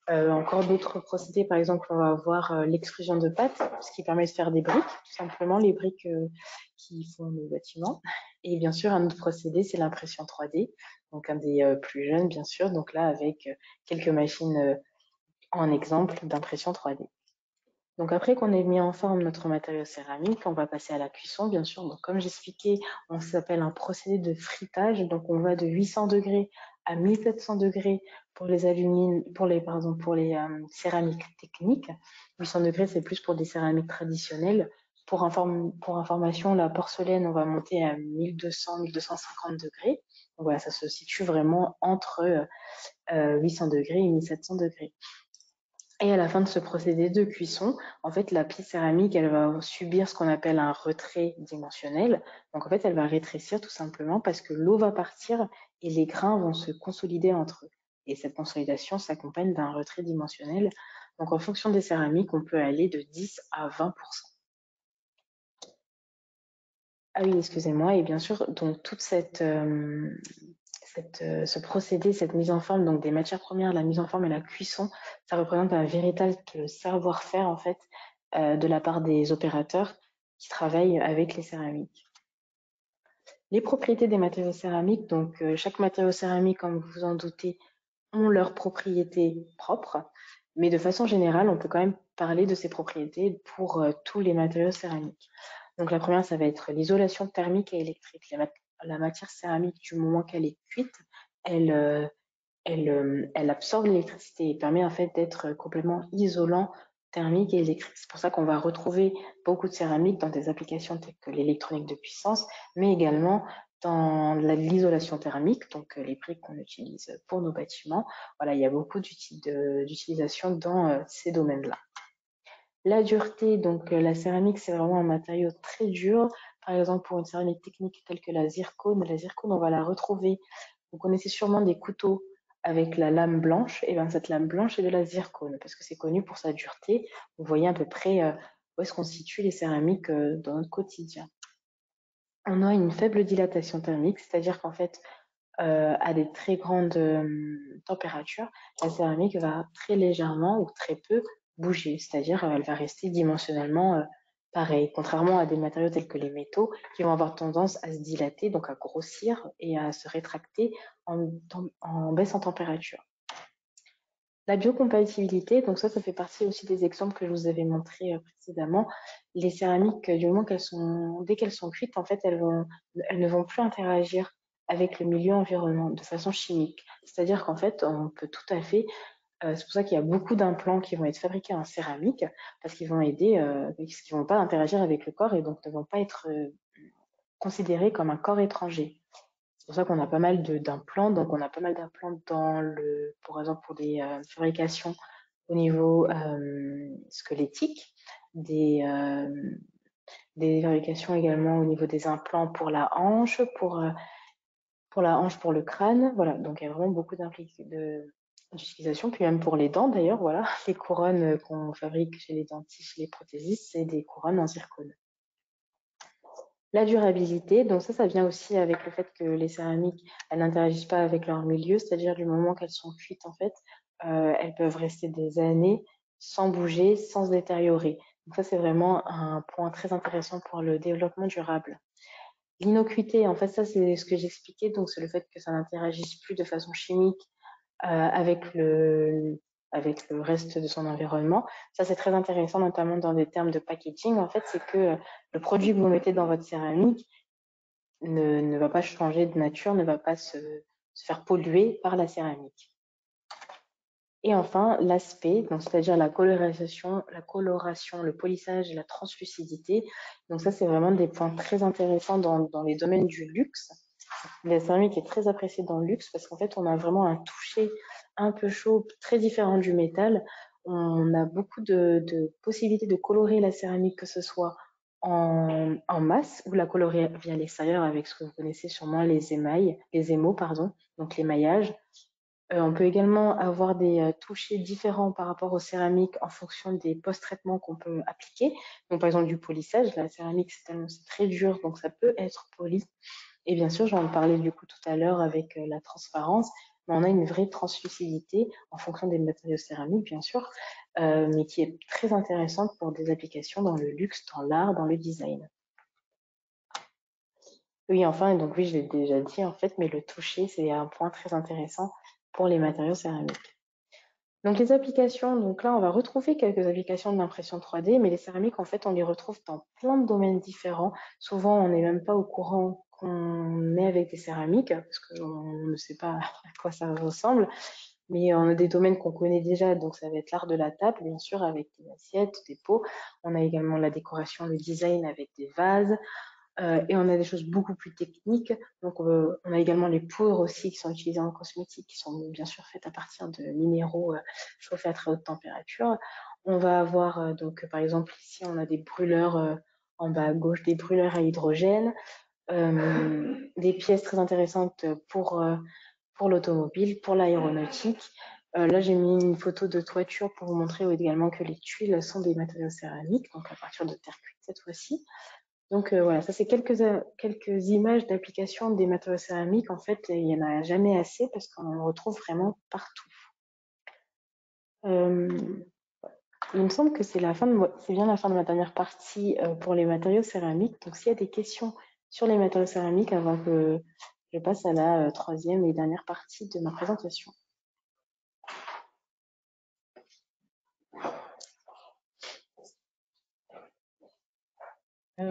Encore d'autres procédés, par exemple, on va avoir l'extrusion de pâte, ce qui permet de faire des briques, tout simplement les briques qui font le bâtiment. Et bien sûr, un autre procédé, c'est l'impression 3D, donc un des plus jeunes, bien sûr, donc là avec quelques machines en exemple d'impression 3D. Donc après qu'on ait mis en forme notre matériau céramique, on va passer à la cuisson, bien sûr. Donc comme j'expliquais, on s'appelle un procédé de fritage. Donc on va de 800 degrés à 1700 degrés pour les céramiques techniques. 800 degrés, c'est plus pour des céramiques traditionnelles. Pour information, la porcelaine, on va monter à 1200-1250 degrés. Donc voilà, ça se situe vraiment entre 800 degrés et 1700 degrés. Et à la fin de ce procédé de cuisson, en fait, la pièce céramique, elle va subir ce qu'on appelle un retrait dimensionnel. Donc, en fait, elle va rétrécir tout simplement parce que l'eau va partir et les grains vont se consolider entre eux. Et cette consolidation s'accompagne d'un retrait dimensionnel. Donc, en fonction des céramiques, on peut aller de 10 à 20%. Ah oui, excusez-moi. Et bien sûr, donc toute ce procédé, cette mise en forme, donc des matières premières, la mise en forme et la cuisson, ça représente un véritable savoir-faire en fait de la part des opérateurs qui travaillent avec les céramiques. Les propriétés des matériaux céramiques, donc chaque matériau céramique, comme vous vous en doutez, ont leurs propriétés propres, mais de façon générale, on peut quand même parler de ces propriétés pour tous les matériaux céramiques. Donc la première, ça va être l'isolation thermique et électrique. La matière céramique, du moment qu'elle est cuite, elle absorbe l'électricité et permet en fait d'être complètement isolant thermique et électrique. C'est pour ça qu'on va retrouver beaucoup de céramique dans des applications telles que l'électronique de puissance, mais également dans l'isolation thermique, donc les briques qu'on utilise pour nos bâtiments. Voilà, il y a beaucoup d'utilisation dans ces domaines-là. La dureté, donc la céramique, c'est vraiment un matériau très dur. Par exemple, pour une céramique technique telle que la zircone, on va la retrouver. Vous connaissez sûrement des couteaux avec la lame blanche. Et bien, cette lame blanche est de la zircone parce que c'est connu pour sa dureté. Vous voyez à peu près où est-ce qu'on situe les céramiques dans notre quotidien. On a une faible dilatation thermique, c'est-à-dire qu'en fait, à des très grandes températures, la céramique va très légèrement ou très peu bouger, c'est-à-dire elle va rester dimensionnellement pareille, contrairement à des matériaux tels que les métaux qui vont avoir tendance à se dilater, donc à grossir et à se rétracter en baisse en température. La biocompatibilité, donc ça fait partie aussi des exemples que je vous avais montrés précédemment. Les céramiques, du moment dès qu'elles sont cuites, en fait, elles ne vont plus interagir avec le milieu environnement de façon chimique. C'est-à-dire qu'en fait, on peut tout à fait, c'est pour ça qu'il y a beaucoup d'implants qui vont être fabriqués en céramique, parce qu'ils vont parce qu'ils vont pas interagir avec le corps et donc ne vont pas être considérés comme un corps étranger. C'est pour ça qu'on a pas mal d'implants. Donc, on a pas mal d'implants par exemple, pour des fabrications au niveau squelettique, des fabrications également au niveau des implants pour la hanche, pour le crâne. Voilà, donc il y a vraiment beaucoup d'utilisation. Puis même pour les dents, d'ailleurs, voilà, les couronnes qu'on fabrique chez les dentistes, chez les prothésistes, c'est des couronnes en zircone. La durabilité, donc ça vient aussi avec le fait que les céramiques, elles n'interagissent pas avec leur milieu, c'est-à-dire du moment qu'elles sont cuites, en fait, elles peuvent rester des années sans bouger, sans se détériorer. Donc ça, c'est vraiment un point très intéressant pour le développement durable. L'innocuité, en fait, ça, c'est ce que j'expliquais, donc c'est le fait que ça n'interagisse plus de façon chimique avec le reste de son environnement. Ça, c'est très intéressant, notamment dans des termes de packaging. En fait, c'est que le produit que vous mettez dans votre céramique ne va pas changer de nature, ne va pas se faire polluer par la céramique. Et enfin, l'aspect, donc c'est-à-dire la coloration, le polissage et la translucidité. Donc ça, c'est vraiment des points très intéressants dans les domaines du luxe. La céramique est très appréciée dans le luxe parce qu'en fait, on a vraiment un toucher un peu chaud, très différent du métal. On a beaucoup de possibilités de colorer la céramique, que ce soit en masse ou la colorer via l'extérieur avec ce que vous connaissez sûrement, les émaux, pardon, donc l'émaillage. On peut également avoir des touchés différents par rapport aux céramiques en fonction des post-traitements qu'on peut appliquer. Donc, par exemple, du polissage, la céramique, c'est très dur, donc ça peut être poli. Et bien sûr, j'en parlais du coup tout à l'heure avec la transparence, mais on a une vraie translucidité en fonction des matériaux céramiques, bien sûr, mais qui est très intéressante pour des applications dans le luxe, dans l'art, dans le design. Oui, enfin, donc oui, je l'ai déjà dit en fait, mais le toucher, c'est un point très intéressant pour les matériaux céramiques. Donc les applications, donc là, on va retrouver quelques applications de l'impression 3D, mais les céramiques, en fait, on les retrouve dans plein de domaines différents. Souvent, on n'est même pas au courant qu'on est avec des céramiques, parce qu'on ne sait pas à quoi ça ressemble. Mais on a des domaines qu'on connaît déjà, donc ça va être l'art de la table, bien sûr, avec des assiettes, des pots. On a également la décoration, le design avec des vases. Et on a des choses beaucoup plus techniques. Donc, on a également les poudres aussi qui sont utilisées en cosmétique, qui sont bien sûr faites à partir de minéraux chauffés à très haute température. On va avoir, donc, par exemple, ici, on a des brûleurs en bas à gauche, des brûleurs à hydrogène, des pièces très intéressantes pour l'automobile, pour l'aéronautique. Là, j'ai mis une photo de toiture pour vous montrer également que les tuiles sont des matériaux céramiques, donc à partir de terre cuite cette fois-ci. Donc voilà, ça c'est quelques images d'application des matériaux céramiques. En fait, il n'y en a jamais assez parce qu'on en retrouve vraiment partout. Il me semble que c'est bien la fin de ma dernière partie pour les matériaux céramiques. Donc s'il y a des questions sur les matériaux céramiques avant que je passe à la troisième et dernière partie de ma présentation.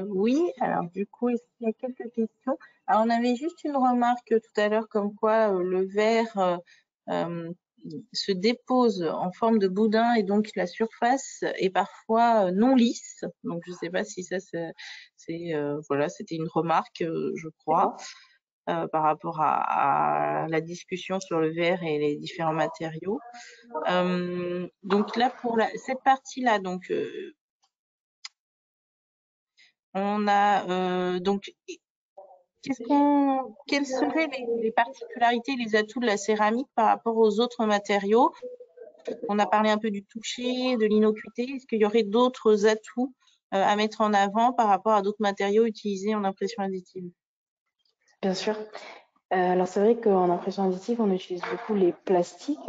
Oui, alors du coup, est-ce qu'il y a quelques questions? Alors, on avait juste une remarque tout à l'heure comme quoi le verre se dépose en forme de boudin et donc la surface est parfois non lisse. Donc, je ne sais pas si ça, voilà, c'était une remarque, je crois, par rapport à la discussion sur le verre et les différents matériaux. Donc là, pour cette partie-là, donc on a donc quelles seraient les particularités, les atouts de la céramique par rapport aux autres matériaux? On a parlé un peu du toucher, de l'innocuité. Est-ce qu'il y aurait d'autres atouts à mettre en avant par rapport à d'autres matériaux utilisés en impression additive? Bien sûr. Alors c'est vrai qu'en impression additive, on utilise beaucoup les plastiques.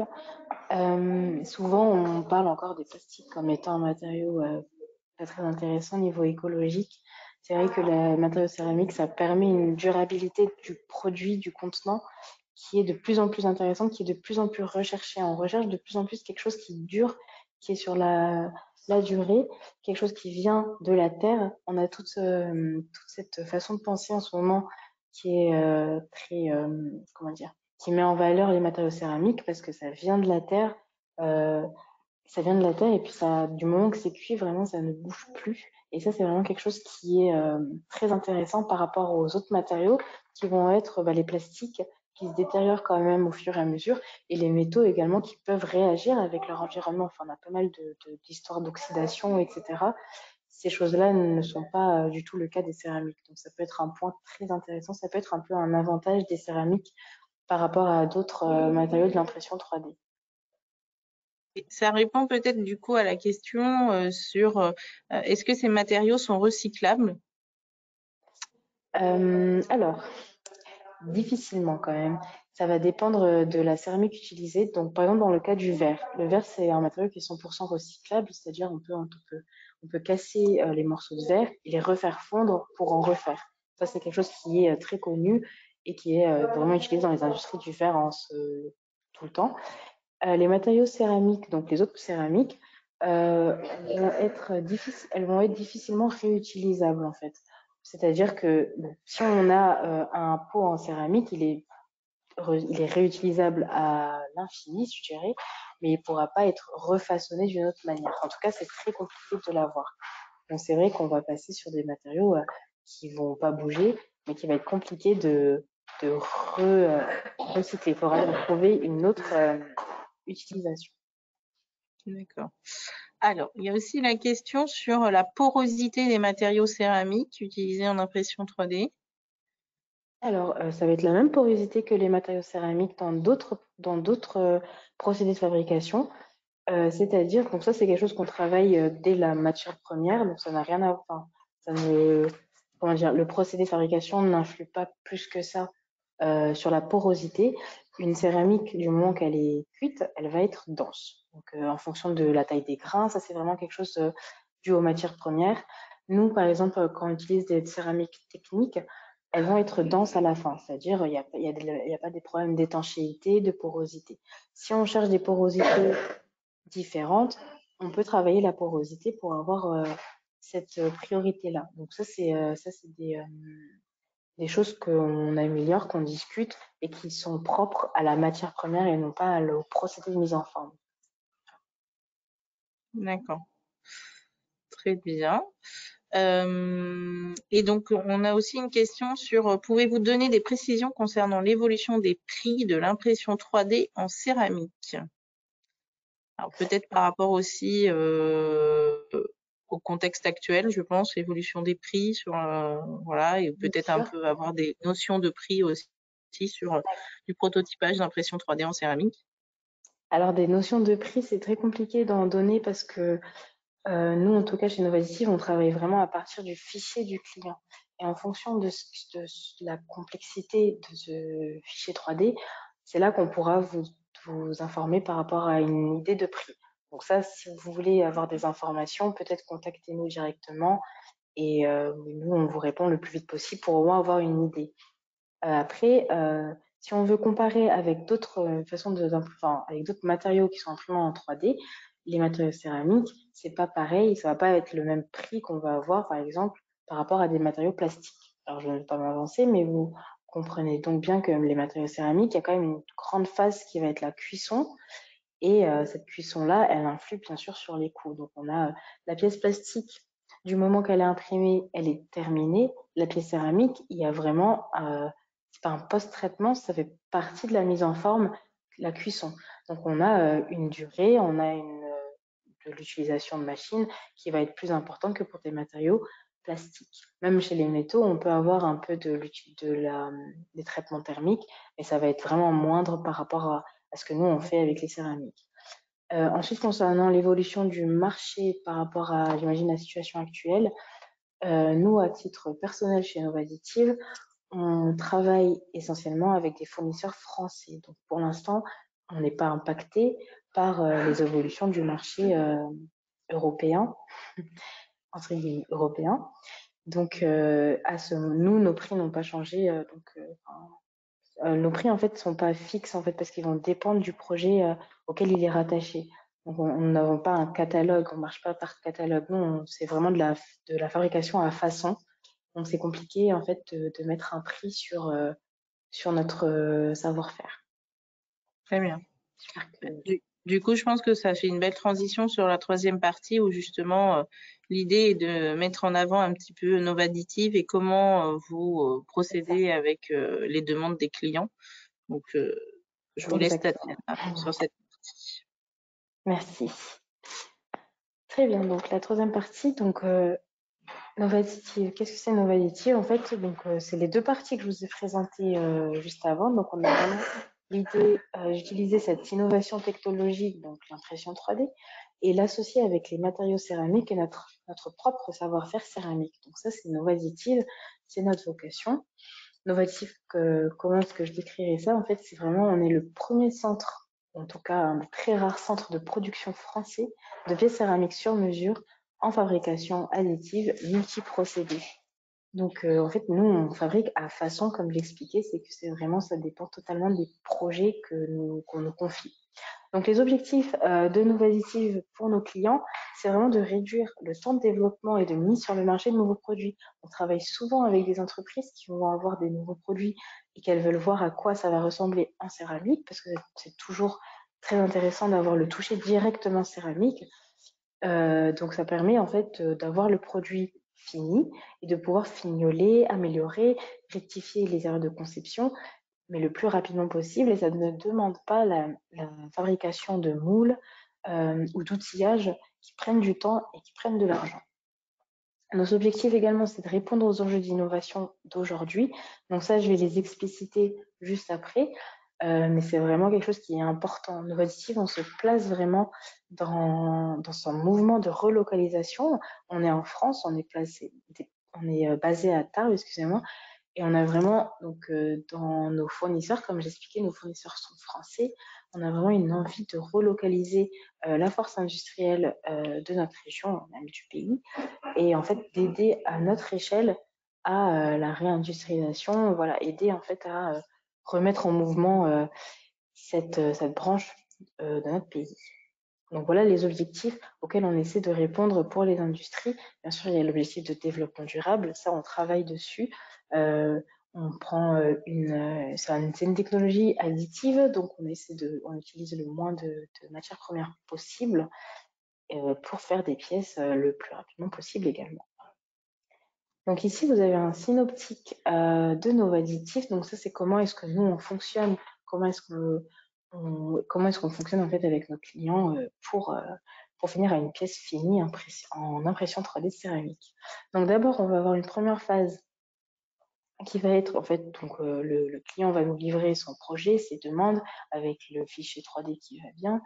Souvent, on parle encore des plastiques comme étant un matériau pas très intéressant au niveau écologique. C'est vrai que le matériau céramique, ça permet une durabilité du produit, du contenant, qui est de plus en plus intéressante, qui est de plus en plus recherchée. On recherche de plus en plus quelque chose qui dure, qui est sur la durée, quelque chose qui vient de la terre. On a toute cette façon de penser en ce moment qui est très, comment dire, qui met en valeur les matériaux céramiques parce que ça vient de la terre. Ça vient de la terre et puis ça, du moment que c'est cuit, vraiment, ça ne bouge plus. Et ça, c'est vraiment quelque chose qui est très intéressant par rapport aux autres matériaux qui vont être les plastiques qui se détériorent quand même au fur et à mesure et les métaux également qui peuvent réagir avec leur environnement. Enfin, on a pas mal d'histoires d'oxydation, etc. Ces choses-là ne sont pas du tout le cas des céramiques. Donc, ça peut être un point très intéressant. Ça peut être un peu un avantage des céramiques par rapport à d'autres matériaux de l'impression 3D. Ça répond peut-être du coup à la question sur est-ce que ces matériaux sont recyclables? Alors, difficilement quand même. Ça va dépendre de la céramique utilisée. Donc, par exemple, dans le cas du verre. Le verre, c'est un matériau qui est 100% recyclable, c'est-à-dire on peut casser les morceaux de verre et les refaire fondre pour en refaire. Ça, c'est quelque chose qui est très connu et qui est vraiment utilisé dans les industries du verre tout le temps. Les matériaux céramiques, donc les autres céramiques, elles vont être difficilement réutilisables en fait. C'est-à-dire que bon, si on a un pot en céramique, il est réutilisable à l'infini, je dirais, mais il ne pourra pas être refaçonné d'une autre manière. En tout cas, c'est très compliqué de l'avoir. Donc c'est vrai qu'on va passer sur des matériaux qui ne vont pas bouger, mais qui va être compliqué de recycler. Il faudra trouver une autre utilisation. D'accord. Alors, il y a aussi la question sur la porosité des matériaux céramiques utilisés en impression 3D. Alors, ça va être la même porosité que les matériaux céramiques dans d'autres procédés de fabrication. C'est-à-dire, donc ça, c'est quelque chose qu'on travaille dès la matière première, donc ça n'a rien à voir. Comment dire, le procédé de fabrication n'influe pas plus que ça sur la porosité. Une céramique, du moment qu'elle est cuite, elle va être dense. Donc, en fonction de la taille des grains, ça, c'est vraiment quelque chose dû aux matières premières. Nous, par exemple, quand on utilise des céramiques techniques, elles vont être denses à la fin, c'est-à-dire il n'y a pas des problèmes d'étanchéité, de porosité. Si on cherche des porosités différentes, on peut travailler la porosité pour avoir cette priorité-là. Donc ça, c'est des choses qu'on améliore, qu'on discute et qui sont propres à la matière première et non pas au procédé de mise en forme. D'accord. Très bien. Et donc, on a aussi une question sur pouvez-vous donner des précisions concernant l'évolution des prix de l'impression 3D en céramique? Alors, peut-être par rapport aussi au contexte actuel, je pense, l'évolution des prix sur voilà, et Bien peut-être un sûr. peu avoir des notions de prix aussi sur du prototypage d'impression 3D en céramique. Alors, des notions de prix, c'est très compliqué d'en donner parce que nous, en tout cas, chez Novative, on travaille vraiment à partir du fichier du client. Et en fonction de la complexité de ce fichier 3D, c'est là qu'on pourra vous informer par rapport à une idée de prix. Donc ça, si vous voulez avoir des informations, peut-être contactez-nous directement et nous, on vous répond le plus vite possible pour au moins avoir une idée. Après, si on veut comparer avec d'autres façons enfin, avec d'autres matériaux qui sont imprimés en 3D, les matériaux céramiques, c'est pas pareil, ça va pas être le même prix qu'on va avoir, par exemple, par rapport à des matériaux plastiques. Alors, je ne vais pas m'avancer, mais vous comprenez donc bien que les matériaux céramiques, il y a quand même une grande phase qui va être la cuisson, et cette cuisson-là, elle influe bien sûr sur les coûts. Donc, on a la pièce plastique, du moment qu'elle est imprimée, elle est terminée. La pièce céramique, il y a vraiment, c'est pas un post-traitement, ça fait partie de la mise en forme, la cuisson. Donc, on a une durée, on a de l'utilisation de machines qui va être plus importante que pour des matériaux plastiques. Même chez les métaux, on peut avoir un peu des traitements thermiques, mais ça va être vraiment moindre par rapport à ce que nous, on fait avec les céramiques. Ensuite, concernant l'évolution du marché par rapport à, j'imagine, la situation actuelle, nous, à titre personnel chez Novazitive, on travaille essentiellement avec des fournisseurs français. Donc, pour l'instant, on n'est pas impacté par les évolutions du marché européen, entre guillemets européen. Donc, nous, nos prix n'ont pas changé. Nos prix, en fait, ne sont pas fixes, en fait, parce qu'ils vont dépendre du projet auquel il est rattaché. Donc, on n'a pas un catalogue, on ne marche pas par catalogue. Non, c'est vraiment de la fabrication à façon. Donc, c'est compliqué, en fait, de mettre un prix sur notre savoir-faire. Très bien. J'espère que... Du coup, je pense que ça fait une belle transition sur la troisième partie où justement l'idée est de mettre en avant un petit peu Novazitive et comment vous procédez avec les demandes des clients. Donc, je vous laisse Exactement. sur cette partie. Merci. Très bien, donc la troisième partie, donc Novazitive. Qu'est-ce que c'est Novazitive? En fait, donc c'est les deux parties que je vous ai présentées juste avant. Donc on a vraiment l'idée d'utiliser cette innovation technologique, donc l'impression 3D, et l'associer avec les matériaux céramiques et notre propre savoir-faire céramique. Donc ça, c'est Novazitive, c'est notre vocation. Novazitive, comment est-ce que je décrirais ça? En fait, c'est vraiment, on est le premier centre, en tout cas un très rare centre de production français de pièces céramiques sur mesure en fabrication additive multiprocédés. Donc, en fait, nous, on fabrique à façon, comme je l'expliquais, c'est que c'est vraiment, ça dépend totalement des projets qu'on nous confie. Donc, les objectifs de Novazitive pour nos clients, c'est vraiment de réduire le temps de développement et de mise sur le marché de nouveaux produits. On travaille souvent avec des entreprises qui vont avoir des nouveaux produits et qu'elles veulent voir à quoi ça va ressembler en céramique, parce que c'est toujours très intéressant d'avoir le toucher directement céramique. Donc, ça permet en fait d'avoir le produit fini et de pouvoir fignoler, améliorer, rectifier les erreurs de conception, mais le plus rapidement possible. Et ça ne demande pas la fabrication de moules ou d'outillage qui prennent du temps et qui prennent de l'argent. Nos objectifs également, c'est de répondre aux enjeux d'innovation d'aujourd'hui. Donc ça, je vais les expliciter juste après. Mais c'est vraiment quelque chose qui est important. Novazitive, on se place vraiment dans son mouvement de relocalisation. On est en France, on est basé à Tarbes, excusez-moi, et on a vraiment, donc, dans nos fournisseurs, comme j'expliquais, nos fournisseurs sont français. On a vraiment une envie de relocaliser la force industrielle de notre région, même du pays, et en fait d'aider à notre échelle à la réindustrialisation, voilà, aider en fait à remettre en mouvement cette branche de notre pays. Donc voilà les objectifs auxquels on essaie de répondre pour les industries. Bien sûr, il y a l'objectif de développement durable, ça on travaille dessus. On prend c'est une technologie additive, donc on utilise le moins de matières premières possible pour faire des pièces le plus rapidement possible également. Donc ici, vous avez un synoptique de nos additifs. Donc ça, c'est comment est-ce que nous, on fonctionne, comment est-ce qu'on fonctionne en fait avec nos clients pour finir à une pièce finie en impression 3D céramique. Donc d'abord, on va avoir une première phase qui va être en fait, donc le client va nous livrer son projet, ses demandes avec le fichier 3D qui va bien.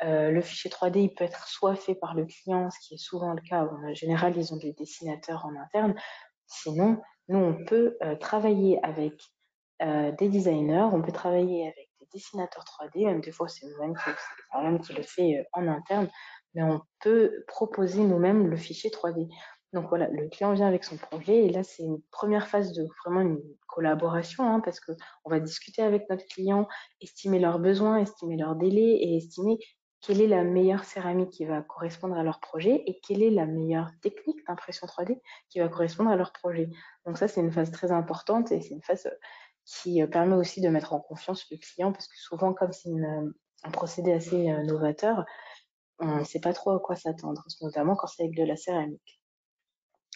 Le fichier 3D, il peut être soit fait par le client, ce qui est souvent le cas. En général, ils ont des dessinateurs en interne. Sinon, nous, on peut travailler avec des designers, on peut travailler avec des dessinateurs 3D, même des fois, c'est nous-mêmes qui le fait en interne, mais on peut proposer nous-mêmes le fichier 3D. Donc voilà, le client vient avec son projet et là, c'est une première phase de vraiment une collaboration hein, parce qu'on va discuter avec notre client, estimer leurs besoins, estimer leurs délais et estimer quelle est la meilleure céramique qui va correspondre à leur projet et quelle est la meilleure technique d'impression 3D qui va correspondre à leur projet. Donc ça, c'est une phase très importante et c'est une phase qui permet aussi de mettre en confiance le client parce que souvent, comme c'est un procédé assez novateur, on ne sait pas trop à quoi s'attendre, notamment quand c'est avec de la céramique.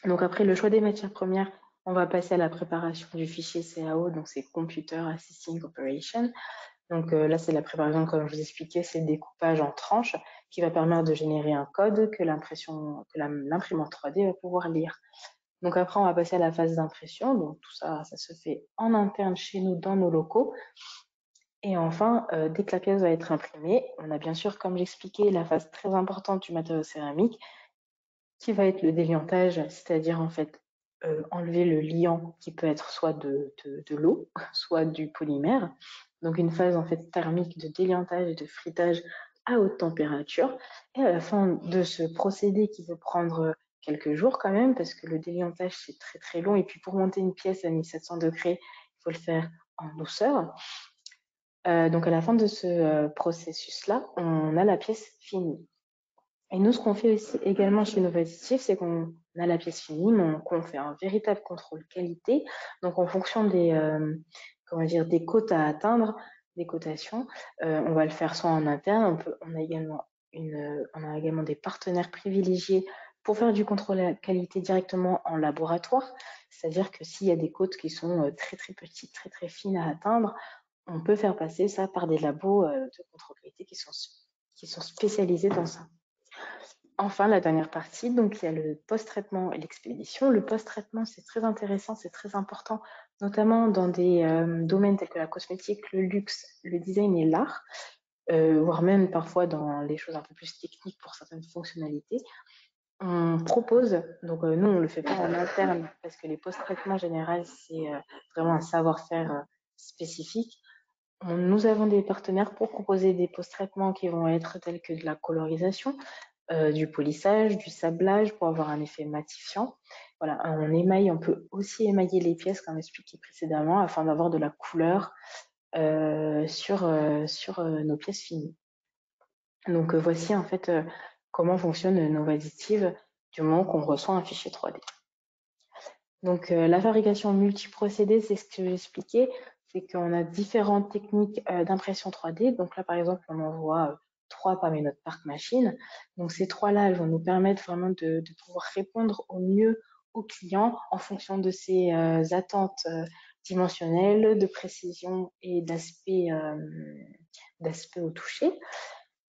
Donc après le choix des matières premières, on va passer à la préparation du fichier CAO, donc c'est Computer Assisting Operation. Donc là, c'est la préparation, comme je vous expliquais, c'est le découpage en tranches qui va permettre de générer un code que l'imprimante 3D va pouvoir lire. Donc après, on va passer à la phase d'impression. Donc tout ça, ça se fait en interne chez nous dans nos locaux. Et enfin, dès que la pièce va être imprimée, on a bien sûr, comme j'expliquais, la phase très importante du matériau céramique qui va être le déliantage, c'est-à-dire en fait enlever le liant qui peut être soit de l'eau, soit du polymère. Donc une phase en fait thermique de déliantage et de fritage à haute température. Et à la fin de ce procédé qui peut prendre quelques jours quand même, parce que le déliantage c'est très très long, et puis pour monter une pièce à 1700 degrés, il faut le faire en douceur. Donc à la fin de ce processus-là, on a la pièce finie. Et nous, ce qu'on fait aussi également chez Novazitif, c'est qu'on a la pièce finie, mais qu'on fait un véritable contrôle qualité. Donc, en fonction des cotes à atteindre, des cotations, on va le faire soit en interne, on a également des partenaires privilégiés pour faire du contrôle à qualité directement en laboratoire. C'est-à-dire que s'il y a des cotes qui sont très, très petites, très, très fines à atteindre, on peut faire passer ça par des labos de contrôle qualité qui sont spécialisés dans ça. Enfin, la dernière partie, donc il y a le post-traitement et l'expédition. Le post-traitement, c'est très intéressant, c'est très important, notamment dans des domaines tels que la cosmétique, le luxe, le design et l'art, voire même parfois dans les choses un peu plus techniques pour certaines fonctionnalités. On propose, donc nous on le fait pas en interne parce que les post-traitements en général, c'est vraiment un savoir-faire spécifique. Nous avons des partenaires pour proposer des post-traitements qui vont être tels que de la colorisation, du polissage, du sablage pour avoir un effet matifiant. Voilà, on peut aussi émailler les pièces comme expliqué précédemment afin d'avoir de la couleur sur nos pièces finies. Donc voici en fait comment fonctionnent nos additives du moment qu'on reçoit un fichier 3D. Donc la fabrication multiprocédé, c'est ce que j'expliquais, c'est qu'on a différentes techniques d'impression 3D. Donc là par exemple, on envoie 3 parmi notre parc machine. Donc ces 3-là, elles vont nous permettre vraiment de pouvoir répondre au mieux aux clients en fonction de ses attentes dimensionnelles, de précision et d'aspect au toucher.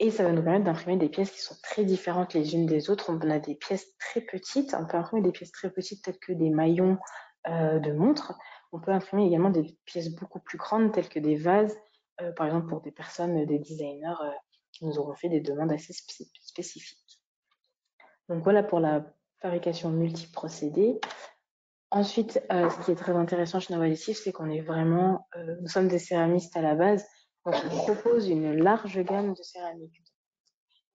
Et ça va nous permettre d'imprimer des pièces qui sont très différentes les unes des autres. On a des pièces très petites, on peut imprimer des pièces très petites telles que des maillons de montres. On peut imprimer également des pièces beaucoup plus grandes telles que des vases, par exemple pour des personnes, des designers qui nous auront fait des demandes assez spécifiques. Donc voilà pour la fabrication multiprocédé. Ensuite, ce qui est très intéressant chez Novalis, c'est qu'on est vraiment, nous sommes des céramistes à la base, donc on propose une large gamme de céramiques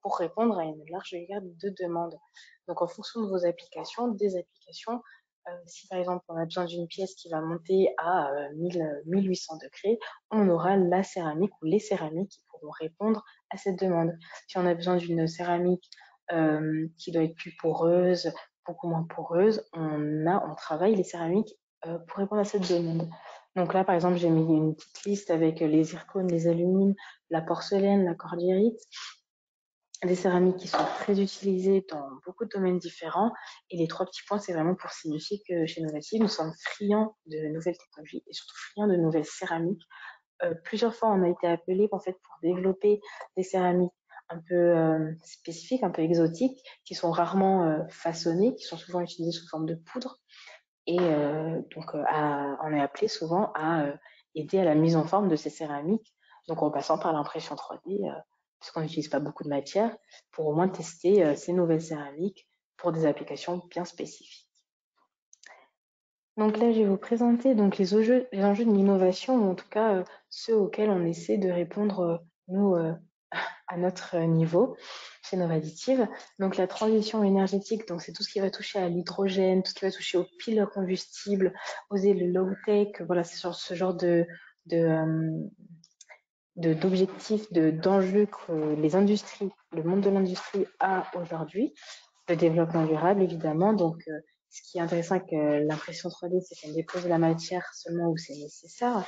pour répondre à une large gamme de demandes. Donc en fonction de vos applications, si par exemple on a besoin d'une pièce qui va monter à 1800 degrés, on aura la céramique ou les céramiques qui pourront répondre à cette demande. Si on a besoin d'une céramique qui doit être plus poreuse, beaucoup moins poreuse, on travaille les céramiques pour répondre à cette demande. Donc là, par exemple, j'ai mis une petite liste avec les zircones, les alumines, la porcelaine, la cordierite. des céramiques qui sont très utilisées dans beaucoup de domaines différents. Et les 3 petits points, c'est vraiment pour signifier que chez Novative, nous sommes friands de nouvelles technologies et surtout friands de nouvelles céramiques. Plusieurs fois, on a été appelés en fait pour développer des céramiques un peu spécifiques, un peu exotiques, qui sont rarement façonnées, qui sont souvent utilisées sous forme de poudre. Et donc, on est appelé souvent à aider à la mise en forme de ces céramiques, donc en passant par l'impression 3D, puisqu'on n'utilise pas beaucoup de matière, pour au moins tester ces nouvelles céramiques pour des applications bien spécifiques. Donc là, je vais vous présenter donc les enjeux de l'innovation, ou en tout cas ceux auxquels on essaie de répondre, nous, à notre niveau chez Novadditive. Donc la transition énergétique, donc c'est tout ce qui va toucher à l'hydrogène, tout ce qui va toucher aux piles à combustible, oser le low-tech, voilà, c'est sur ce genre d'objectifs, d'enjeux que les industries, le monde de l'industrie a aujourd'hui. Le développement durable, évidemment. Donc, ce qui est intéressant avec l'impression 3D, c'est qu'elle dépose la matière seulement où c'est nécessaire.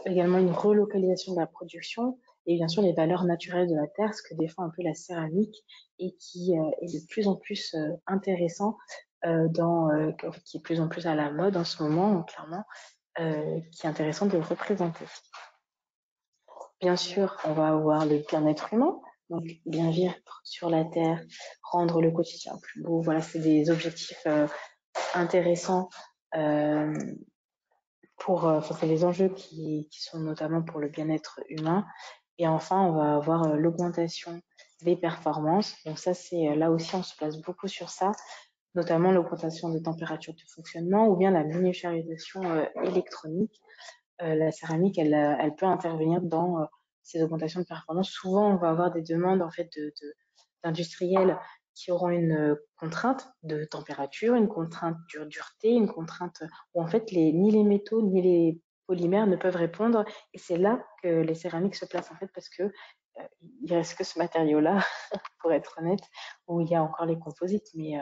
Également une relocalisation de la production et bien sûr les valeurs naturelles de la terre, ce que défend un peu la céramque et qui est de plus en plus intéressant qui est de plus en plus à la mode en ce moment, clairement, qui est intéressant de représenter. Bien sûr, on va avoir le bien-être humain, donc bien vivre sur la terre, rendre le quotidien plus beau. Voilà, c'est des objectifs intéressants c'est des enjeux qui sont notamment pour le bien-être humain. Et enfin, on va avoir l'augmentation des performances. Donc ça, c'est là aussi, on se place beaucoup sur ça, notamment l'augmentation des températures de fonctionnement ou bien la miniaturisation électronique. La céramique, elle peut intervenir dans ces augmentations de performance. Souvent, on va avoir des demandes en fait d'industriels qui auront une contrainte de température, une contrainte de dureté, une contrainte où en fait ni les métaux ni les polymères ne peuvent répondre. Et c'est là que les céramiques se placent en fait parce que il reste que ce matériau-là, pour être honnête, où il y a encore les composites. Mais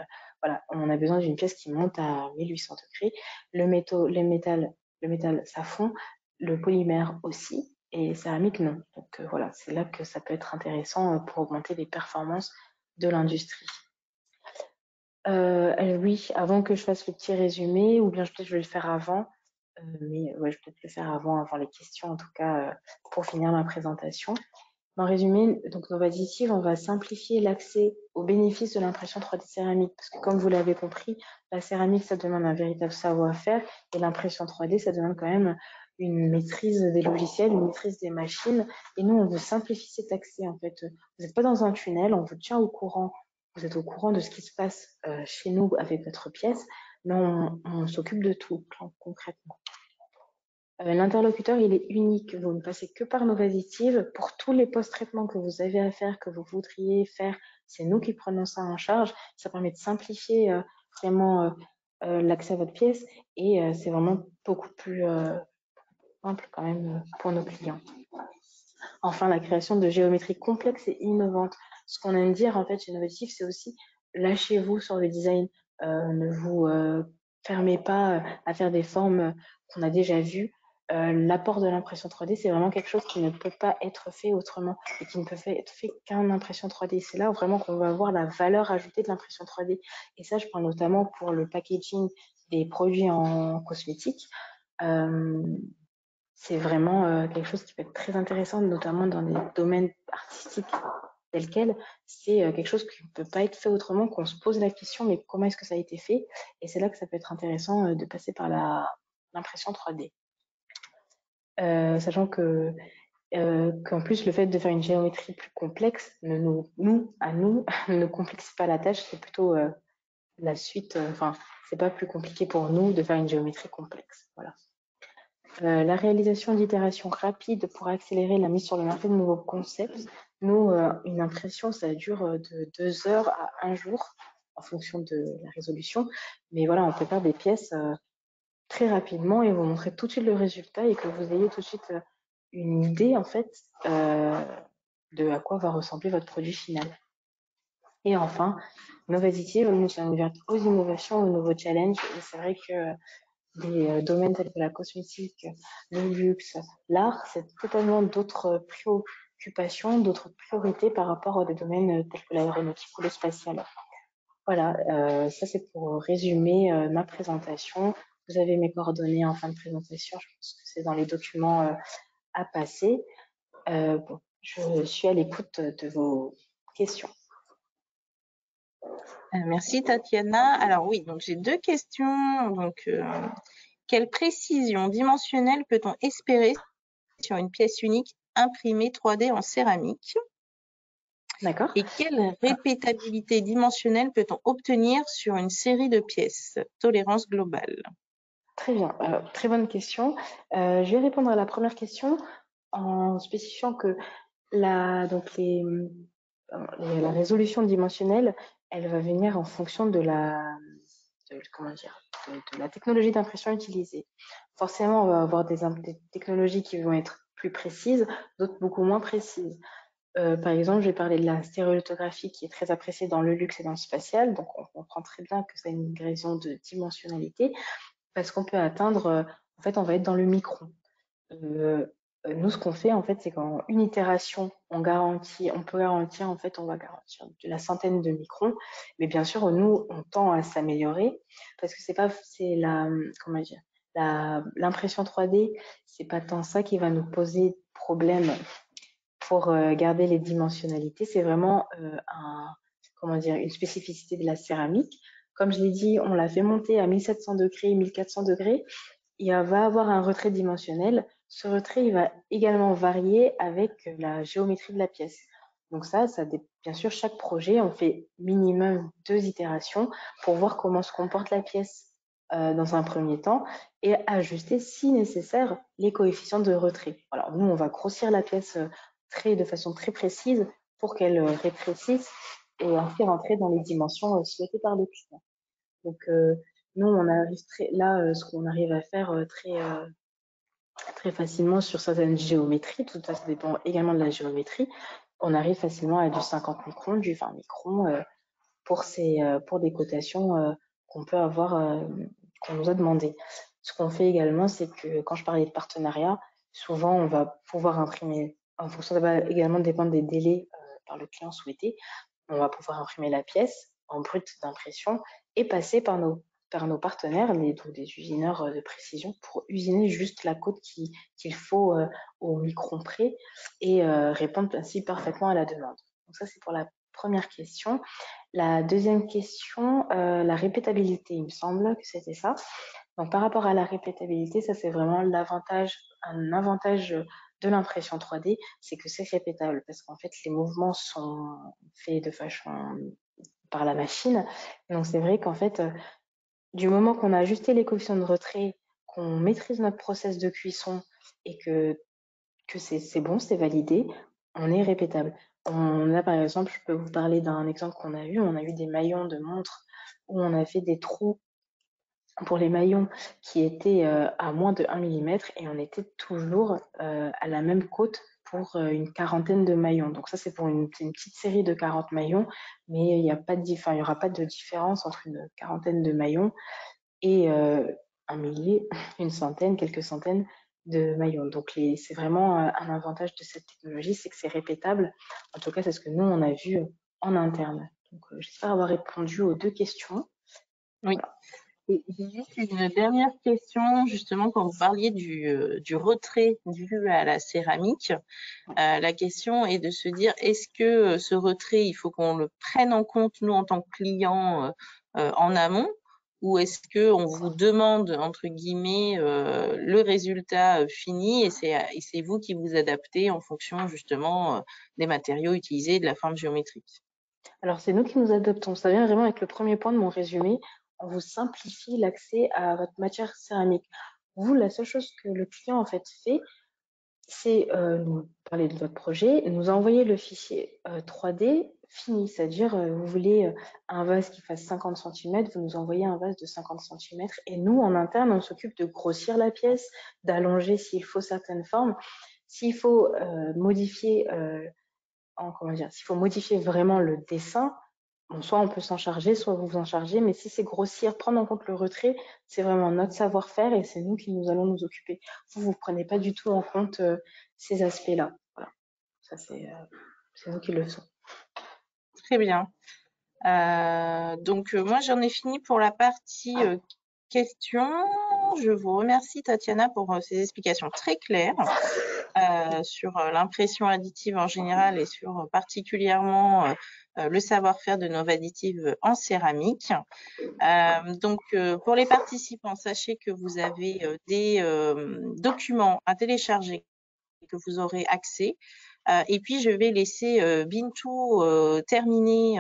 voilà, on a besoin d'une pièce qui monte à 1800 degrés. Le métal, ça fond, le polymère aussi, et céramique, non. Donc voilà, c'est là que ça peut être intéressant pour augmenter les performances de l'industrie. Oui, avant que je fasse le petit résumé, ou bien peut-être je vais le faire avant, mais ouais, je vais peut-être le faire avant les questions, en tout cas, pour finir ma présentation. En résumé, donc Novadditive, on va simplifier l'accès aux bénéfices de l'impression 3D céramique, parce que comme vous l'avez compris, la céramique, ça demande un véritable savoir-faire, et l'impression 3D, ça demande quand même une maîtrise des logiciels, une maîtrise des machines, et nous, on veut simplifier cet accès, en fait. Vous n'êtes pas dans un tunnel, on vous tient au courant, vous êtes au courant de ce qui se passe chez nous avec votre pièce, mais on s'occupe de tout, concrètement. L'interlocuteur, il est unique. Vous ne passez que par Novadditive. Pour tous les post-traitements que vous avez à faire, que vous voudriez faire, c'est nous qui prenons ça en charge. Ça permet de simplifier vraiment l'accès à votre pièce et c'est vraiment beaucoup plus simple quand même pour nos clients. Enfin, la création de géométries complexes et innovantes. Ce qu'on aime dire en fait chez Novadditive, c'est aussi lâchez-vous sur le design. Ne vous fermez pas à faire des formes qu'on a déjà vues. L'apport de l'impression 3D, c'est vraiment quelque chose qui ne peut pas être fait autrement et qui ne peut être fait qu'en impression 3D. C'est là où vraiment qu'on va voir la valeur ajoutée de l'impression 3D. Et ça, je parle notamment pour le packaging des produits en cosmétique. C'est vraiment quelque chose qui peut être très intéressant, notamment dans des domaines artistiques tels quels. C'est quelque chose qui ne peut pas être fait autrement, qu'on se pose la question, mais comment est-ce que ça a été fait? Et c'est là que ça peut être intéressant de passer par l'impression 3D. Sachant qu'en plus, le fait de faire une géométrie plus complexe, ne complexifie pas la tâche, c'est plutôt la suite, c'est pas plus compliqué pour nous de faire une géométrie complexe. Voilà. La réalisation d'itérations rapides pour accélérer la mise sur le marché de nouveaux concepts. Nous, une impression, ça dure de 2 heures à 1 jour en fonction de la résolution. Mais voilà, on peut faire des pièces très rapidement et vous montrer tout de suite le résultat et que vous ayez tout de suite une idée en fait de à quoi va ressembler votre produit final. Et enfin, Novadditive, nous sommes ouverts aux innovations, aux nouveaux challenges. Et c'est vrai que des domaines tels que la cosmétique, le luxe, l'art, c'est totalement d'autres occupations, d'autres priorités par rapport à des domaines tels que l'aéronautique ou le spatial. Voilà, ça c'est pour résumer ma présentation. Vous avez mes coordonnées en fin de présentation, je pense que c'est dans les documents à passer. Bon, je suis à l'écoute de vos questions. Merci Tatiana. Alors oui, donc j'ai 2 questions. Donc, quelle précision dimensionnelle peut-on espérer sur une pièce unique imprimée 3D en céramique? D'accord. Et quelle répétabilité dimensionnelle peut-on obtenir sur une série de pièces? Tolérance globale. Très bien, très bonne question. Je vais répondre à la première question en spécifiant que la résolution dimensionnelle, elle va venir en fonction de la technologie d'impression utilisée. Forcément, on va avoir des technologies qui vont être plus précises, d'autres beaucoup moins précises. Par exemple, je vais parler de la stéréolithographie qui est très appréciée dans le luxe et dans le spatial, donc on comprend très bien que c'est une raison de dimensionnalité, parce qu'on peut atteindre, en fait, on va être dans le micron. Nous, ce qu'on fait, en fait, c'est qu'en une itération, on peut garantir, en fait, on va garantir de la centaine de microns. Mais bien sûr, nous, on tend à s'améliorer parce que l'impression 3D, c'est pas tant ça qui va nous poser problème pour garder les dimensionnalités. C'est vraiment une spécificité de la céramique. Comme je l'ai dit, on l'a fait monter à 1700 degrés, 1400 degrés. Il va avoir un retrait dimensionnel. Ce retrait, il va également varier avec la géométrie de la pièce. Donc bien sûr, chaque projet, on fait minimum 2 itérations pour voir comment se comporte la pièce dans un premier temps et ajuster, si nécessaire, les coefficients de retrait. Alors, nous, on va grossir la pièce de façon très précise pour qu'elle rétrécisse et ainsi rentrer dans les dimensions souhaitées par le client. Donc, nous, on arrive ce qu'on arrive à faire très facilement sur certaines géométries, tout ça dépend également de la géométrie, on arrive facilement à du 50 microns, du 20 microns pour des cotations qu'on peut avoir, qu'on nous a demandé. Ce qu'on fait également, c'est que quand je parlais de partenariat, souvent on va pouvoir imprimer, en fonction, ça va également dépendre des délais par le client souhaité, on va pouvoir imprimer la pièce en brut d'impression et passer par nos partenaires, des usineurs de précision, pour usiner juste la cote qu'il faut au micron près et répondre ainsi parfaitement à la demande. Donc ça, c'est pour la première question. La deuxième question, la répétabilité, il me semble que c'était ça. Donc par rapport à la répétabilité, ça c'est vraiment un avantage de l'impression 3D, c'est que c'est répétable parce qu'en fait les mouvements sont faits de façon par la machine. Donc c'est vrai qu'en fait, du moment qu'on a ajusté les coefficients de retrait, qu'on maîtrise notre process de cuisson et que c'est bon, c'est validé, on est répétable. On a par exemple, je peux vous parler d'un exemple qu'on a eu, on a eu des maillons de montre où on a fait des trous pour les maillons qui étaient à moins de 1 mm et on était toujours à la même cote pour une quarantaine de maillons. Donc ça, c'est pour une petite série de 40 maillons, mais il n'y aura pas de différence entre une quarantaine de maillons et un millier, une centaine, quelques centaines de maillons. Donc c'est vraiment un avantage de cette technologie, c'est que c'est répétable. En tout cas, c'est ce que nous, on a vu en interne. Donc j'espère avoir répondu aux 2 questions. Oui. Voilà. Et j'ai juste une dernière question, justement, quand vous parliez du retrait dû à la céramique. La question est de se dire, est-ce que ce retrait, il faut qu'on le prenne en compte, nous, en tant que clients, en amont, ou est-ce qu'on vous demande, entre guillemets, le résultat fini et c'est vous qui vous adaptez en fonction, justement, des matériaux utilisés et de la forme géométrique? Alors, c'est nous qui nous adaptons. Ça vient vraiment avec le premier point de mon résumé. On vous simplifie l'accès à votre matière céramique. Vous, la seule chose que le client, en fait, fait, c'est nous parler de votre projet, nous envoyer le fichier 3D fini, c'est-à-dire vous voulez un vase qui fasse 50 cm, vous nous envoyez un vase de 50 cm et nous, en interne, on s'occupe de grossir la pièce, d'allonger s'il faut certaines formes. S'il faut modifier s'il faut modifier vraiment le dessin, bon, soit on peut s'en charger, soit vous vous en chargez, mais si c'est grossir, prendre en compte le retrait, c'est vraiment notre savoir-faire et c'est nous qui nous allons nous occuper. Vous ne prenez pas du tout en compte ces aspects-là. Voilà. Ça, c'est nous qui le faisons. Très bien. Donc, moi, j'en ai fini pour la partie questions. Je vous remercie, Tatiana, pour ces explications très claires sur l'impression additive en général et sur particulièrement le savoir-faire de nos additifs en céramique. Donc, pour les participants, sachez que vous avez des documents à télécharger que vous aurez accès. Et puis, je vais laisser Bintou terminer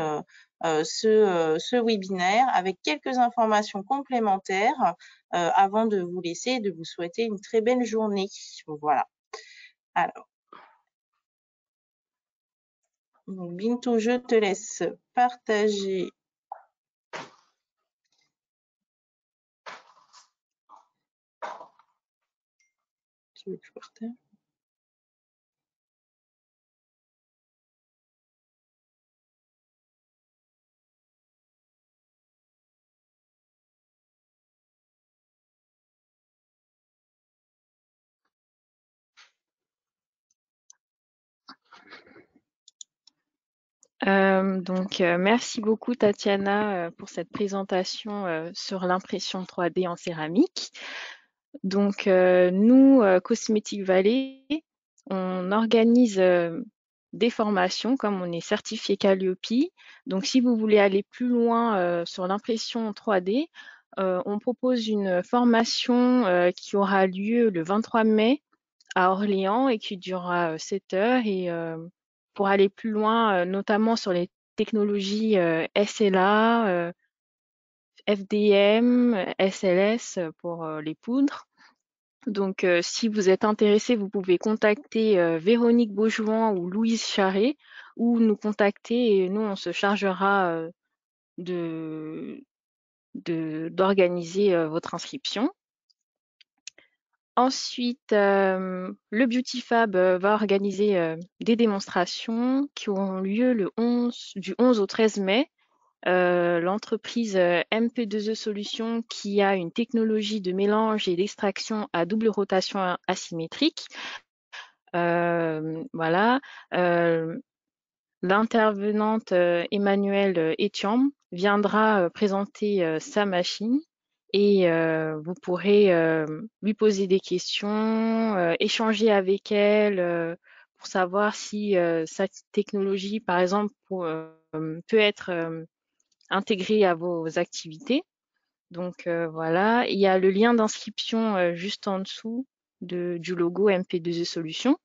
ce webinaire avec quelques informations complémentaires avant de vous laisser et de vous souhaiter une très belle journée. Voilà. Alors, donc, Bintou, je te laisse partager. Tu veux que je partage ? Merci beaucoup Tatiana pour cette présentation sur l'impression 3D en céramique. Donc, nous, Cosmetic Valley, on organise des formations comme on est certifié Calliope. Donc, si vous voulez aller plus loin sur l'impression 3D, on propose une formation qui aura lieu le 23 mai à Orléans et qui durera 7 heures. Et pour aller plus loin, notamment sur les technologies SLA, FDM, SLS pour les poudres. Donc, si vous êtes intéressé, vous pouvez contacter Véronique Beaujouan ou Louise Charret ou nous contacter et nous, on se chargera d'organiser votre inscription. Ensuite, le Beauty Fab va organiser des démonstrations qui auront lieu du 11 au 13 mai. L'entreprise MP2E Solutions qui a une technologie de mélange et d'extraction à double rotation asymétrique. Voilà. L'intervenante Emmanuelle Etiam viendra présenter sa machine et vous pourrez lui poser des questions, échanger avec elle pour savoir si sa technologie, par exemple, peut être intégrée à vos activités. Donc voilà, il y a le lien d'inscription juste en dessous du logo MP2E Solutions.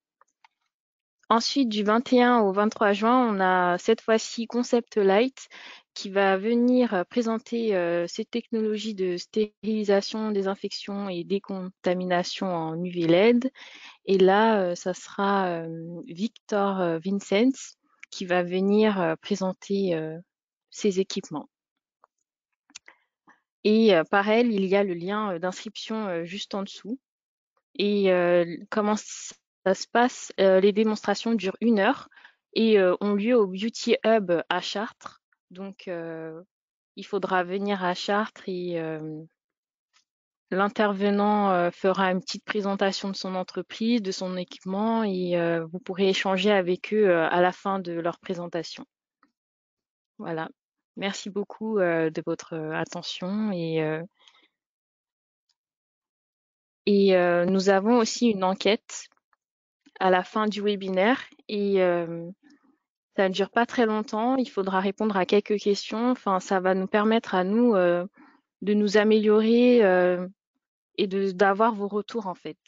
Ensuite, du 21 au 23 juin, on a cette fois-ci Concept Light qui va venir présenter ses technologies de stérilisation, désinfection et décontamination en UV LED. Et là, ça sera Victor Vincent qui va venir présenter ses équipements. Et pareil, il y a le lien d'inscription juste en dessous. Et comment ça se passe? Les démonstrations durent 1 heure et ont lieu au Beauty Hub à Chartres. Donc, il faudra venir à Chartres et l'intervenant fera une petite présentation de son entreprise, de son équipement et vous pourrez échanger avec eux à la fin de leur présentation. Voilà. Merci beaucoup de votre attention et nous avons aussi une enquête à la fin du webinaire et ça ne dure pas très longtemps. Il faudra répondre à quelques questions. Enfin, ça va nous permettre à nous de nous améliorer et d'avoir vos retours en fait.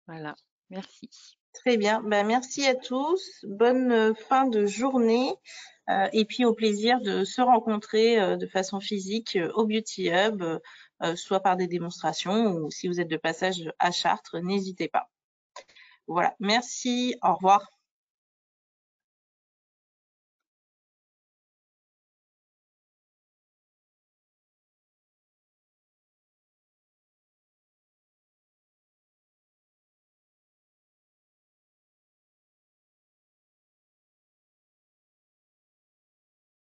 Voilà, merci. Très bien. Ben, merci à tous. Bonne fin de journée. Et puis au plaisir de se rencontrer de façon physique au Beauty Hub, soit par des démonstrations ou si vous êtes de passage à Chartres, n'hésitez pas. Voilà, merci, au revoir.